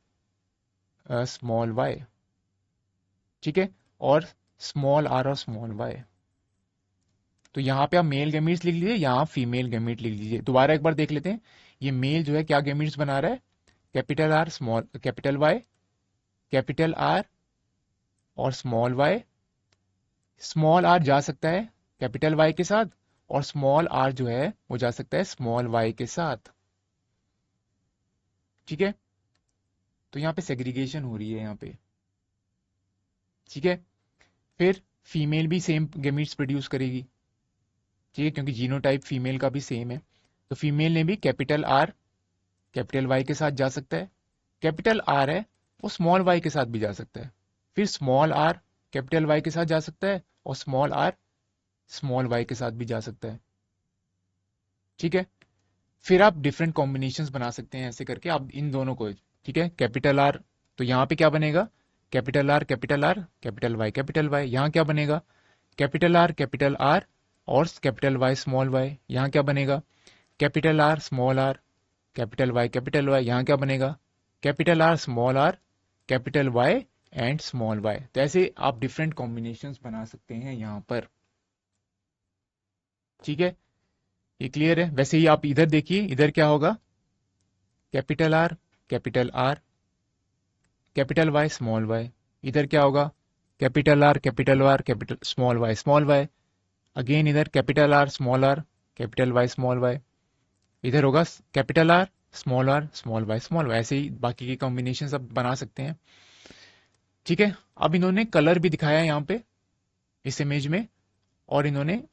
स्मॉल वाई, ठीक है, और स्मॉल आर और स्मॉल वाई। तो यहाँ पे आप मेल गैमीट्स लिख लीजिए, यहाँ फीमेल गैमीट लिख लीजिए। दोबारा एक बार देख लेते हैं, ये मेल जो है क्या गैमीट्स बना रहा है, capital R small capital Y, capital R और स्मॉल वाई। स्मॉल आर जा सकता है कैपिटल वाई के साथ, और स्मॉल आर जो है वो जा सकता है स्मॉल वाई के साथ, ठीक है। तो यहाँ पे सेग्रीगेशन हो रही है यहाँ पे, ठीक है। फिर फीमेल भी सेम गैमीट्स प्रोड्यूस करेगी, ठीक है, क्योंकि जीनोटाइप फीमेल का भी सेम है। तो फीमेल ने भी कैपिटल आर कैपिटल वाई के साथ जा सकता है, कैपिटल आर है वो स्मॉल वाई के साथ भी जा सकता है, फिर स्मॉल आर कैपिटल वाई के साथ जा सकता है, और स्मॉल आर स्मॉल वाई के साथ भी जा सकता है, ठीक है। फिर आप डिफरेंट कॉम्बिनेशंस बना सकते हैं ऐसे करके आप इन दोनों को, ठीक है। कैपिटल आर, तो यहाँ पे क्या बनेगा, capital R capital R capital Y. यहाँ क्या बनेगा, कैपिटल आर और कैपिटल वाई स्मॉल वाई। यहाँ क्या बनेगा, capital R small R capital Y. यहाँ क्या बनेगा, capital R capital Y and small Y. तो ऐसे आप डिफरेंट कॉम्बिनेशंस बना सकते हैं यहाँ पर, ठीक है। ये क्लियर है। वैसे ही आप इधर देखिए, इधर क्या होगा, capital R capital Y small Y, इधर क्या होगा, capital R capital small Y, again इधर कैपिटल वाई स्मॉल वाई, इधर होगा कैपिटल आर स्मॉल वाई, ऐसे ही बाकी के कॉम्बिनेशन सब बना सकते हैं। ठीक है, अब इन्होंने कलर भी दिखाया है यहाँ पे इस इमेज में, और इन्होंने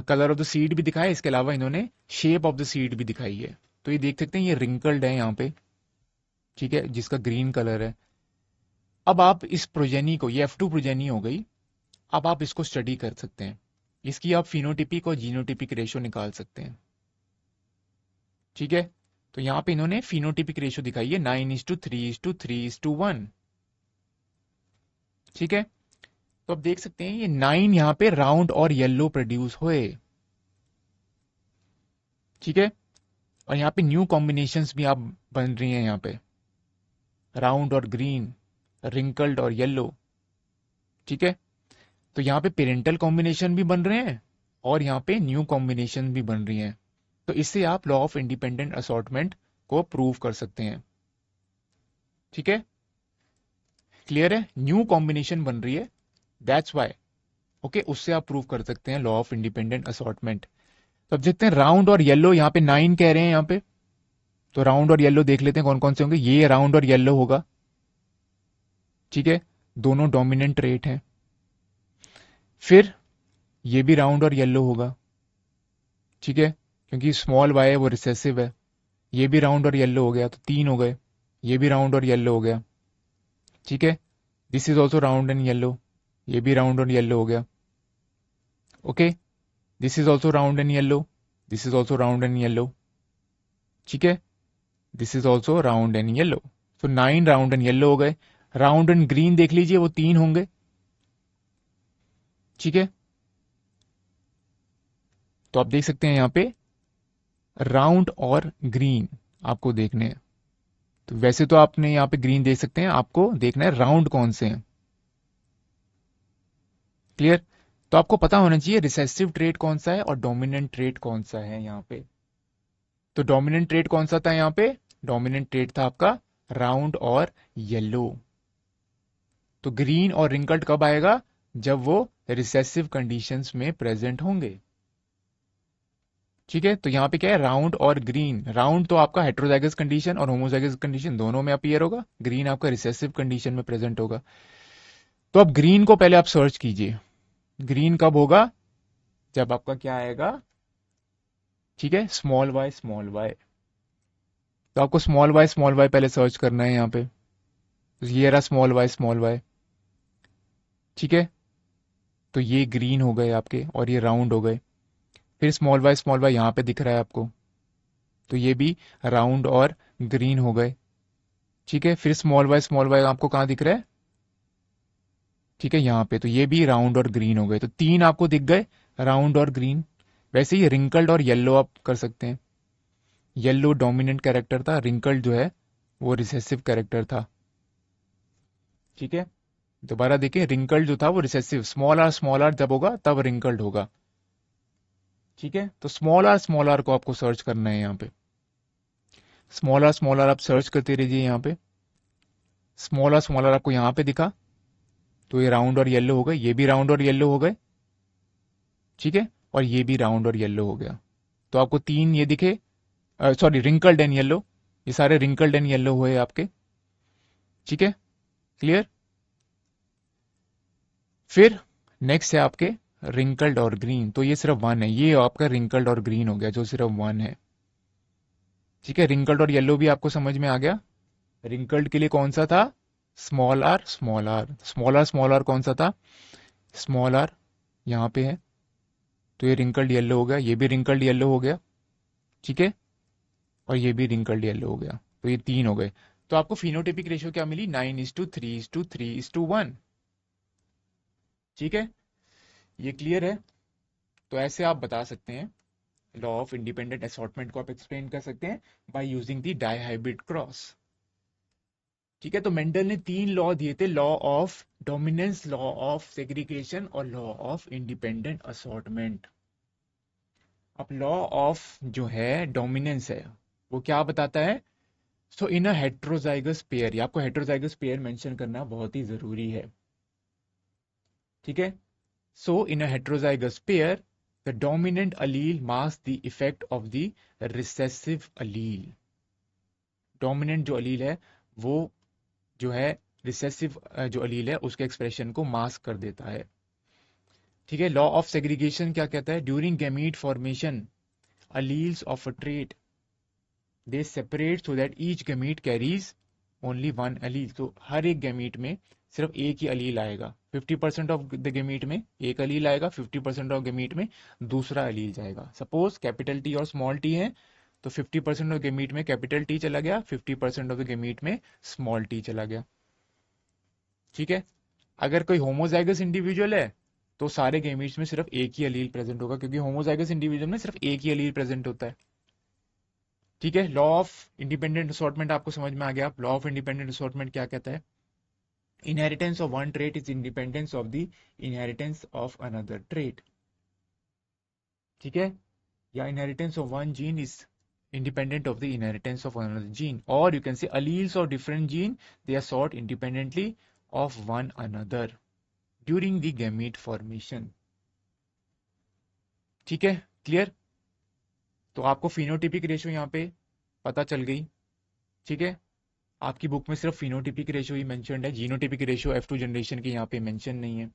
कलर ऑफ द सीड भी दिखाया है, इसके अलावा इन्होंने शेप ऑफ द सीड भी दिखाई है। तो ये देख सकते हैं ये रिंकल्ड है यहाँ पे, ठीक है, जिसका ग्रीन कलर है। अब आप इस प्रोजेनी को, ये F2 प्रोजेनी हो गई, अब आप इसको स्टडी कर सकते हैं, इसकी आप फिनोटिपिक और जीनोटिपिक रेशो निकाल सकते हैं। ठीक है, तो यहाँ पे इन्होंने फिनोटिपिक रेशो दिखाई है 9:3:3:1। ठीक है, तो आप देख सकते हैं ये 9 यहाँ पे राउंड और येलो प्रोड्यूस हुए। ठीक है, और यहाँ पे न्यू कॉम्बिनेशंस भी आप बन रही हैं, यहाँ पे राउंड और ग्रीन, रिंकल्ड और येलो। ठीक है, तो यहाँ पे पेरेंटल कॉम्बिनेशन भी बन रहे हैं और यहाँ पे न्यू कॉम्बिनेशन भी बन रही हैं। तो इससे आप लॉ ऑफ इंडिपेंडेंट असॉर्टमेंट को प्रूव कर सकते हैं। ठीक है, क्लियर है, न्यू कॉम्बिनेशन बन रही है, दैट्स वाई। ओके, उससे आप प्रूव कर सकते हैं लॉ ऑफ इंडिपेंडेंट असॉर्टमेंट। तो अब देखते हैं राउंड और येलो, यहाँ पे 9 कह रहे हैं यहाँ पे, तो राउंड और येलो देख लेते हैं कौन कौन से होंगे। ये राउंड और येलो होगा, ठीक है, दोनों डोमिनेंट ट्रेट हैं। फिर ये भी राउंड और येलो होगा, ठीक है, क्योंकि स्मॉल वाई है वो रिसेसिव है। ये भी राउंड और येलो हो गया, तो 3 हो गए। ये भी राउंड और येलो हो गया, ठीक है, this is also round and yellow, ये भी राउंड और येलो हो गया। Okay, this is also round and yellow, this is also round and yellow, ठीक है, this is also round and yellow. तो 9 राउंड एंड येलो हो गए। राउंड एंड ग्रीन देख लीजिए, वो 3 होंगे। ठीक है, तो आप देख सकते हैं यहाँ पे राउंड और ग्रीन आपको देखने हैं। तो वैसे तो आपने यहाँ पे ग्रीन देख सकते हैं, आपको देखना है राउंड कौन से हैं। क्लियर, तो आपको पता होना चाहिए रिसेसिव ट्रेट कौन सा है और डोमिनेंट ट्रेट कौन सा है यहाँ पे। तो डोमिनेंट ट्रेट कौन सा था यहाँ पे, डोमिनेंट ट्रेट था आपका राउंड और येलो। तो ग्रीन और रिंकल्ड कब आएगा, जब वो रिसेसिव कंडीशंस में प्रेजेंट होंगे। ठीक है, तो यहाँ पे क्या है, राउंड और ग्रीन। राउंड तो आपका हेट्रोजाइगस कंडीशन और होमोजाइगस कंडीशन दोनों में अपीयर होगा, ग्रीन आपका रिसेसिव कंडीशन में प्रेजेंट होगा। तो अब ग्रीन को पहले आप सर्च कीजिए, ग्रीन कब होगा, जब आपका क्या आएगा, ठीक है, स्मॉल वाई। तो आपको स्मॉल वाई पहले सर्च करना है यहाँ पे। तो ये रहा स्मॉल वाई, ठीक है, तो ये ग्रीन हो गए आपके और ये राउंड हो गए। फिर स्मॉल वाई यहाँ पे दिख रहा है आपको, तो ये भी राउंड और ग्रीन हो गए। ठीक है, फिर स्मॉल वाई आपको कहाँ दिख रहा है, ठीक है, यहाँ पे, तो ये भी राउंड और ग्रीन हो गए। तो 3 आपको दिख गए, राउंड और ग्रीन। वैसे ही रिंकल्ड और येलो आप कर सकते हैं। येलो डोमिनेंट कैरेक्टर था, रिंकल्ड जो है वो रिसेसिव कैरेक्टर था। ठीक है, दोबारा देखें, रिंकल्ड जो था वो रिसेसिव, स्मॉल आर जब होगा तब रिंकल्ड होगा। ठीक है, तो स्मॉल आर को आपको सर्च करना है यहाँ पे। स्मॉल आर आप सर्च करते रहिए यहाँ पे। स्मॉल आर आपको यहाँ पे दिखा, तो ये राउंड और येलो हो गए, ये भी राउंड और येलो हो गए। ठीक है, और ये भी राउंड और येलो हो गया। तो आपको 3 ये दिखे, सॉरी रिंकल्ड एंड येलो, ये सारे रिंकल्ड एंड येलो हुए आपके। ठीक है, क्लियर। फिर नेक्स्ट है आपके रिंकल्ड और ग्रीन, तो ये सिर्फ 1 है, ये आपका रिंकल्ड और ग्रीन हो गया जो सिर्फ 1 है। ठीक है, रिंकल्ड और येलो भी आपको समझ में आ गया। रिंकल्ड के लिए कौन सा था, स्मॉल आर कौन सा था, स्मॉल आर यहाँ पे है, तो ये रिंकल्ड येलो हो गया, ये भी रिंकल्ड येलो हो गया। ठीक है, और ये भी रिंकल्ड येलो हो गया, तो ये 3 हो गए। तो आपको फिनोटिपिक रेशियो क्या मिली, 9:3:3:1। ठीक है, ये क्लियर है। तो ऐसे आप बता सकते हैं, लॉ ऑफ इंडिपेंडेंट असॉर्टमेंट को आप एक्सप्लेन कर सकते हैं by using the dihybrid cross. ठीक है, तो मेंडल ने 3 लॉ दिए थे, law of dominance, law of segregation और लॉ ऑफ इंडिपेंडेंट असॉर्टमेंट। अब लॉ ऑफ जो है डोमिनेंस है, वो क्या बताता है, so in a heterozygous pair, ये आपको हेट्रोजाइगस पेयर मेंशन करना बहुत ही जरूरी है, ठीक है। So in a heterozygous pair the dominant allele mask the effect of the recessive allele. Dominant जो अलील है वो जो है रिसेसिव जो अलील है उसके एक्सप्रेशन को मास्क कर देता है, ठीक है। लॉ ऑफ सेग्रीगेशन क्या कहता है? During gamete formation alleles of a trait they separate so that each gamete carries only one allele। तो हर एक गैमीट में सिर्फ एक ही अलील आएगा। 50% ऑफ द गैमीट में एक अलील आएगा, 50% ऑफ गैमीट में दूसरा अलील जाएगा। सपोज कैपिटल टी और स्मॉल टी है, तो 50% ऑफ गैमीट में कैपिटल टी चला गया, 50% ऑफ द गैमीट में स्मॉल टी चला गया, ठीक है। अगर कोई होमोजाइगस इंडिविजुअल है तो सारे गैमीट्स में सिर्फ एक ही अलील प्रेजेंट होगा, क्योंकि होमोजाइगस इंडिविजुअल में सिर्फ एक ही अलील प्रेजेंट होता है, ठीक है। लॉ ऑफ इंडिपेंडेंट असॉर्टमेंट आपको समझ में आ गया। लॉ ऑफ इंडिपेंडेंट असॉर्टमेंट क्या कहता है? Inheritance of one trait is independence of the inheritance of another trait, ठीक है। या inheritance of one gene is independent of the inheritance of another gene, or you can say alleles of different gene they are sought independently of one another during the gamete formation, ठीक है। क्लियर? तो आपको फिनोटिपिक रेशियो यहाँ पे पता चल गई, ठीक है। आपकी बुक में सिर्फ फिनोटिपिक रेशियो ही मेंशन्ड है, जीनोटिपिक रेशियो F2 जनरेशन की यहाँ पे मेंशन नहीं है,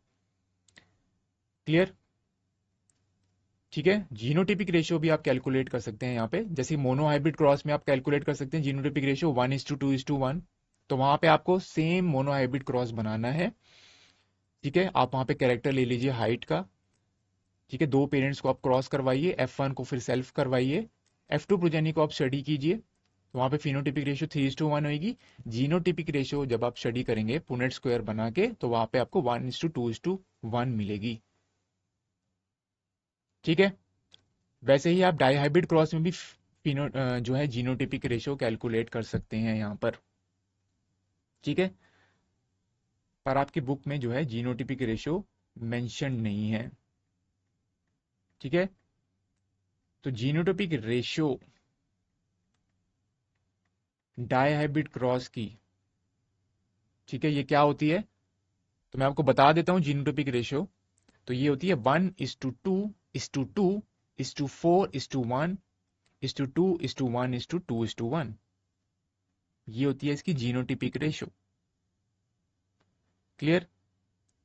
क्लियर? ठीक है। जीनोटिपिक रेशियो भी आप कैलकुलेट कर सकते हैं यहाँ पे, जैसे मोनो हाइब्रिड क्रॉस में आप कैलकुलेट कर सकते हैं जीनोटिपिक रेशियो 1:2:1, तो वहां पे आपको सेम मोनो हाइब्रिड क्रॉस बनाना है, ठीक है। आप वहां पे कैरेक्टर ले लीजिए हाइट का, ठीक है। दो पेरेंट्स को आप क्रॉस करवाइए, F1 को फिर सेल्फ करवाइए, F2 प्रोजेनी को आप स्टडी कीजिए, तो वहां पे फिनोटिपिक रेशियो 3:1 होगी। जीनोटिपिक रेशियो जब आप स्टडी करेंगे पुनेट स्क्वायर बना के, तो वहां पे आपको 1:2:1 मिलेगी, ठीक है। वैसे ही आप डाईहाइब्रिड क्रॉस में भी जो है जीनोटिपिक रेशियो कैलकुलेट कर सकते हैं यहाँ पर, ठीक है। पर आपकी बुक में जो है जीनोटिपिक रेशियो मेंशन नहीं है, ठीक है। तो जीनोटिपिक रेशियो डाईहाइब्रिड क्रॉस की, ठीक है, ये क्या होती है? तो मैं आपको बता देता हूँ जीनोटिपिक रेशियो। तो ये होती है 1:2:2:4:1:2:1:2:1, ये होती है इसकी जीनोटिपिक रेशियो, क्लियर?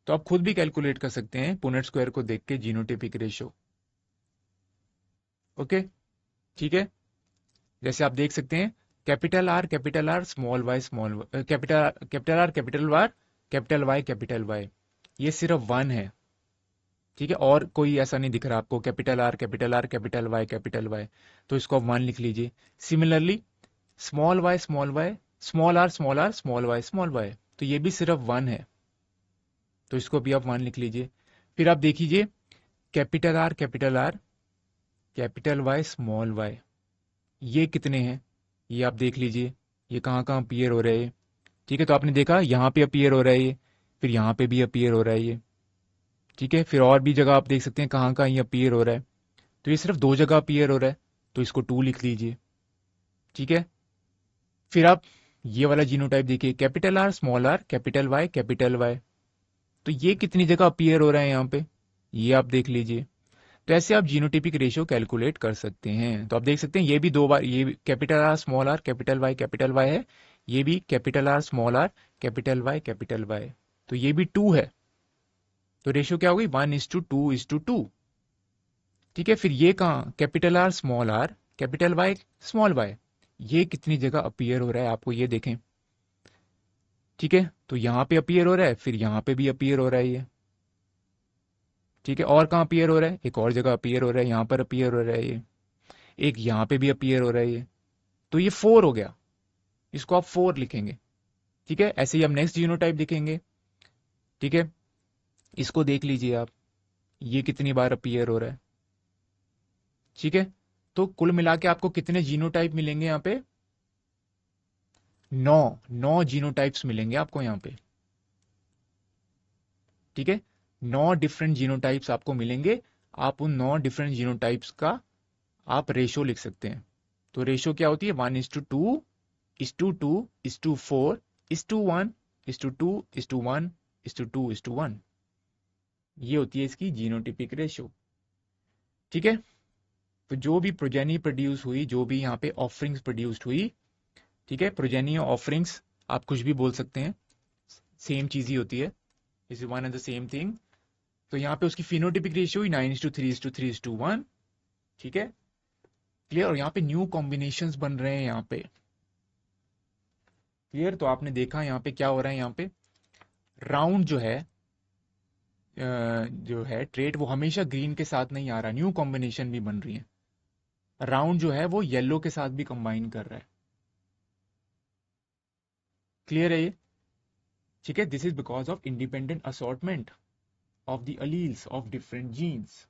तो आप खुद भी कैलकुलेट कर सकते हैं पुनेट स्क्वायर को देख के जीनोटिपिक रेशियो, ओके, ठीक है। जैसे आप देख सकते हैं capital R small Y small, capital R capital Y, ये सिर्फ वन है, ठीक है। और कोई ऐसा नहीं दिख रहा आपको कैपिटल आर कैपिटल वाई, तो इसको आप वन लिख लीजिए। Similarly small Y small R small Y, तो ये भी सिर्फ वन है, तो इसको भी आप वन लिख लीजिए। फिर आप देखिए capital R capital Y small Y, ये कितने हैं ये आप देख लीजिए, ये कहाँ कहाँ अपीयर हो रहे हैं, ठीक है। तो आपने देखा यहाँ पे अपीयर हो रहा है ये, फिर यहाँ पे भी अपीयर हो रहा है ये, ठीक है। फिर और भी जगह आप देख सकते हैं कहाँ कहाँ ये अपीयर हो रहा है, तो ये सिर्फ दो जगह अपीयर हो रहा है, तो इसको 2 लिख लीजिए, ठीक है। फिर आप ये वाला जीनोटाइप देखिए कैपिटल वाई, तो ये कितनी जगह अपीयर हो रहा है यहाँ पे, ये आप देख लीजिए। तो ऐसे आप जीनोटिपिक रेशियो कैलकुलेट कर सकते हैं। तो आप देख सकते हैं ये भी दो बार, ये capital R small R capital Y है, ये भी capital R small R capital Y, तो ये भी 2 है, तो रेशियो क्या हो गई 1:2:2, ठीक है। फिर ये कहाँ capital R capital Y small Y, ये कितनी जगह अपीयर हो रहा है आपको ये देखें, ठीक है। तो यहाँ पे अपीयर हो रहा है, फिर यहाँ पे भी अपीयर हो रहा है ये, ठीक है। और कहाँ अपीयर हो रहा है? एक और जगह अपीयर हो रहा है, यहाँ पर अपीयर हो रहा है ये, एक यहाँ पे भी अपीयर हो रहा है ये, तो ये 4 हो गया, इसको आप 4 लिखेंगे, ठीक है। ऐसे ही हम नेक्स्ट जीनोटाइप दिखेंगे, ठीक है। इसको देख लीजिए आप, ये कितनी बार अपीयर हो रहा है, ठीक है। तो कुल मिला के आपको कितने जीनोटाइप मिलेंगे यहाँ पे? 9 जीनोटाइप्स मिलेंगे आपको यहाँ पे, ठीक है। 9 डिफरेंट जीनोटाइप्स आपको मिलेंगे। आप उन 9 डिफरेंट जीनोटाइप्स का आप रेशो लिख सकते हैं। तो रेशो क्या होती है 1:2 1:2:4 1:1 1:2 ये होती है इसकी जीनोटिपिक रेशियो। ठीक है, तो जो भी प्रोजेनी प्रोड्यूस हुई, जो भी यहाँ पे ऑफरिंग्स प्रोड्यूस्ड हुई, ठीक है, प्रोजेनी और ऑफरिंग्स आप कुछ भी बोल सकते हैं, सेम चीज ही होती है, is one and the same thing. तो यहाँ पे उसकी फिनोटिपिक रेशियो हुई 9:3:3:1। ठीक है, क्लियर। और यहाँ पे न्यू कॉम्बिनेशंस बन रहे हैं यहाँ पे, क्लियर। तो आपने देखा यहाँ पे क्या हो रहा है, यहाँ पे राउंड जो है ट्रेट वो हमेशा ग्रीन के साथ नहीं आ रहा, न्यू कॉम्बिनेशन भी बन रही है। राउंड जो है वो येलो के साथ भी कंबाइन कर रहा है, क्लियर है ये। ठीक है, this is because of independent assortment of the alleles of different genes,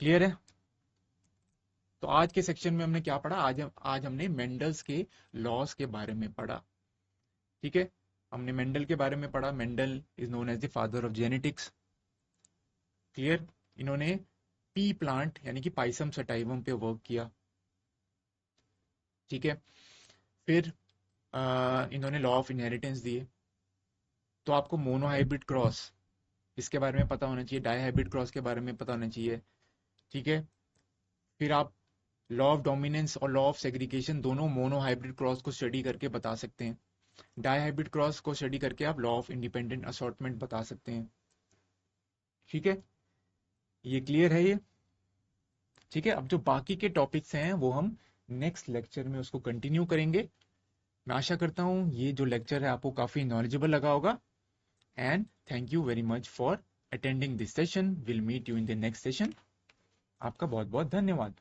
clear है। तो आज के सेक्शन में हमने क्या पढ़ा, आज हमने मेंडल्स के लॉस के बारे में पढ़ा। ठीक है, हमने मेंडल के बारे में पढ़ा। Mendel is known as the father of genetics, clear. इन्होंने पी प्लांट यानी कि पाइसम सटाइवम पे वर्क किया। ठीक है, फिर इन्होंने लॉ ऑफ इनहेरिटेंस दिए। तो आपको मोनोहाइब्रिड क्रॉस इसके बारे में पता होना चाहिए, डाईहाइब्रिड क्रॉस के बारे में पता होना चाहिए। ठीक है, फिर आप लॉ ऑफ डोमिनेंस और लॉ ऑफ सेग्रीगेशन दोनों मोनोहाइब्रिड क्रॉस को स्टडी करके बता सकते हैं। डाईहाइब्रिड क्रॉस को स्टडी करके आप लॉ ऑफ इंडिपेंडेंट असॉर्टमेंट बता सकते हैं। ठीक है, ये क्लियर है ये। ठीक है, अब जो बाकी के टॉपिक्स हैं वो हम नेक्स्ट लेक्चर में उसको कंटिन्यू करेंगे। मैं आशा करता हूँ ये जो लेक्चर है आपको काफी नॉलेजेबल लगा होगा। And thank you very much for attending this session. Will meet you in the next session. आपका बहुत बहुत धन्यवाद।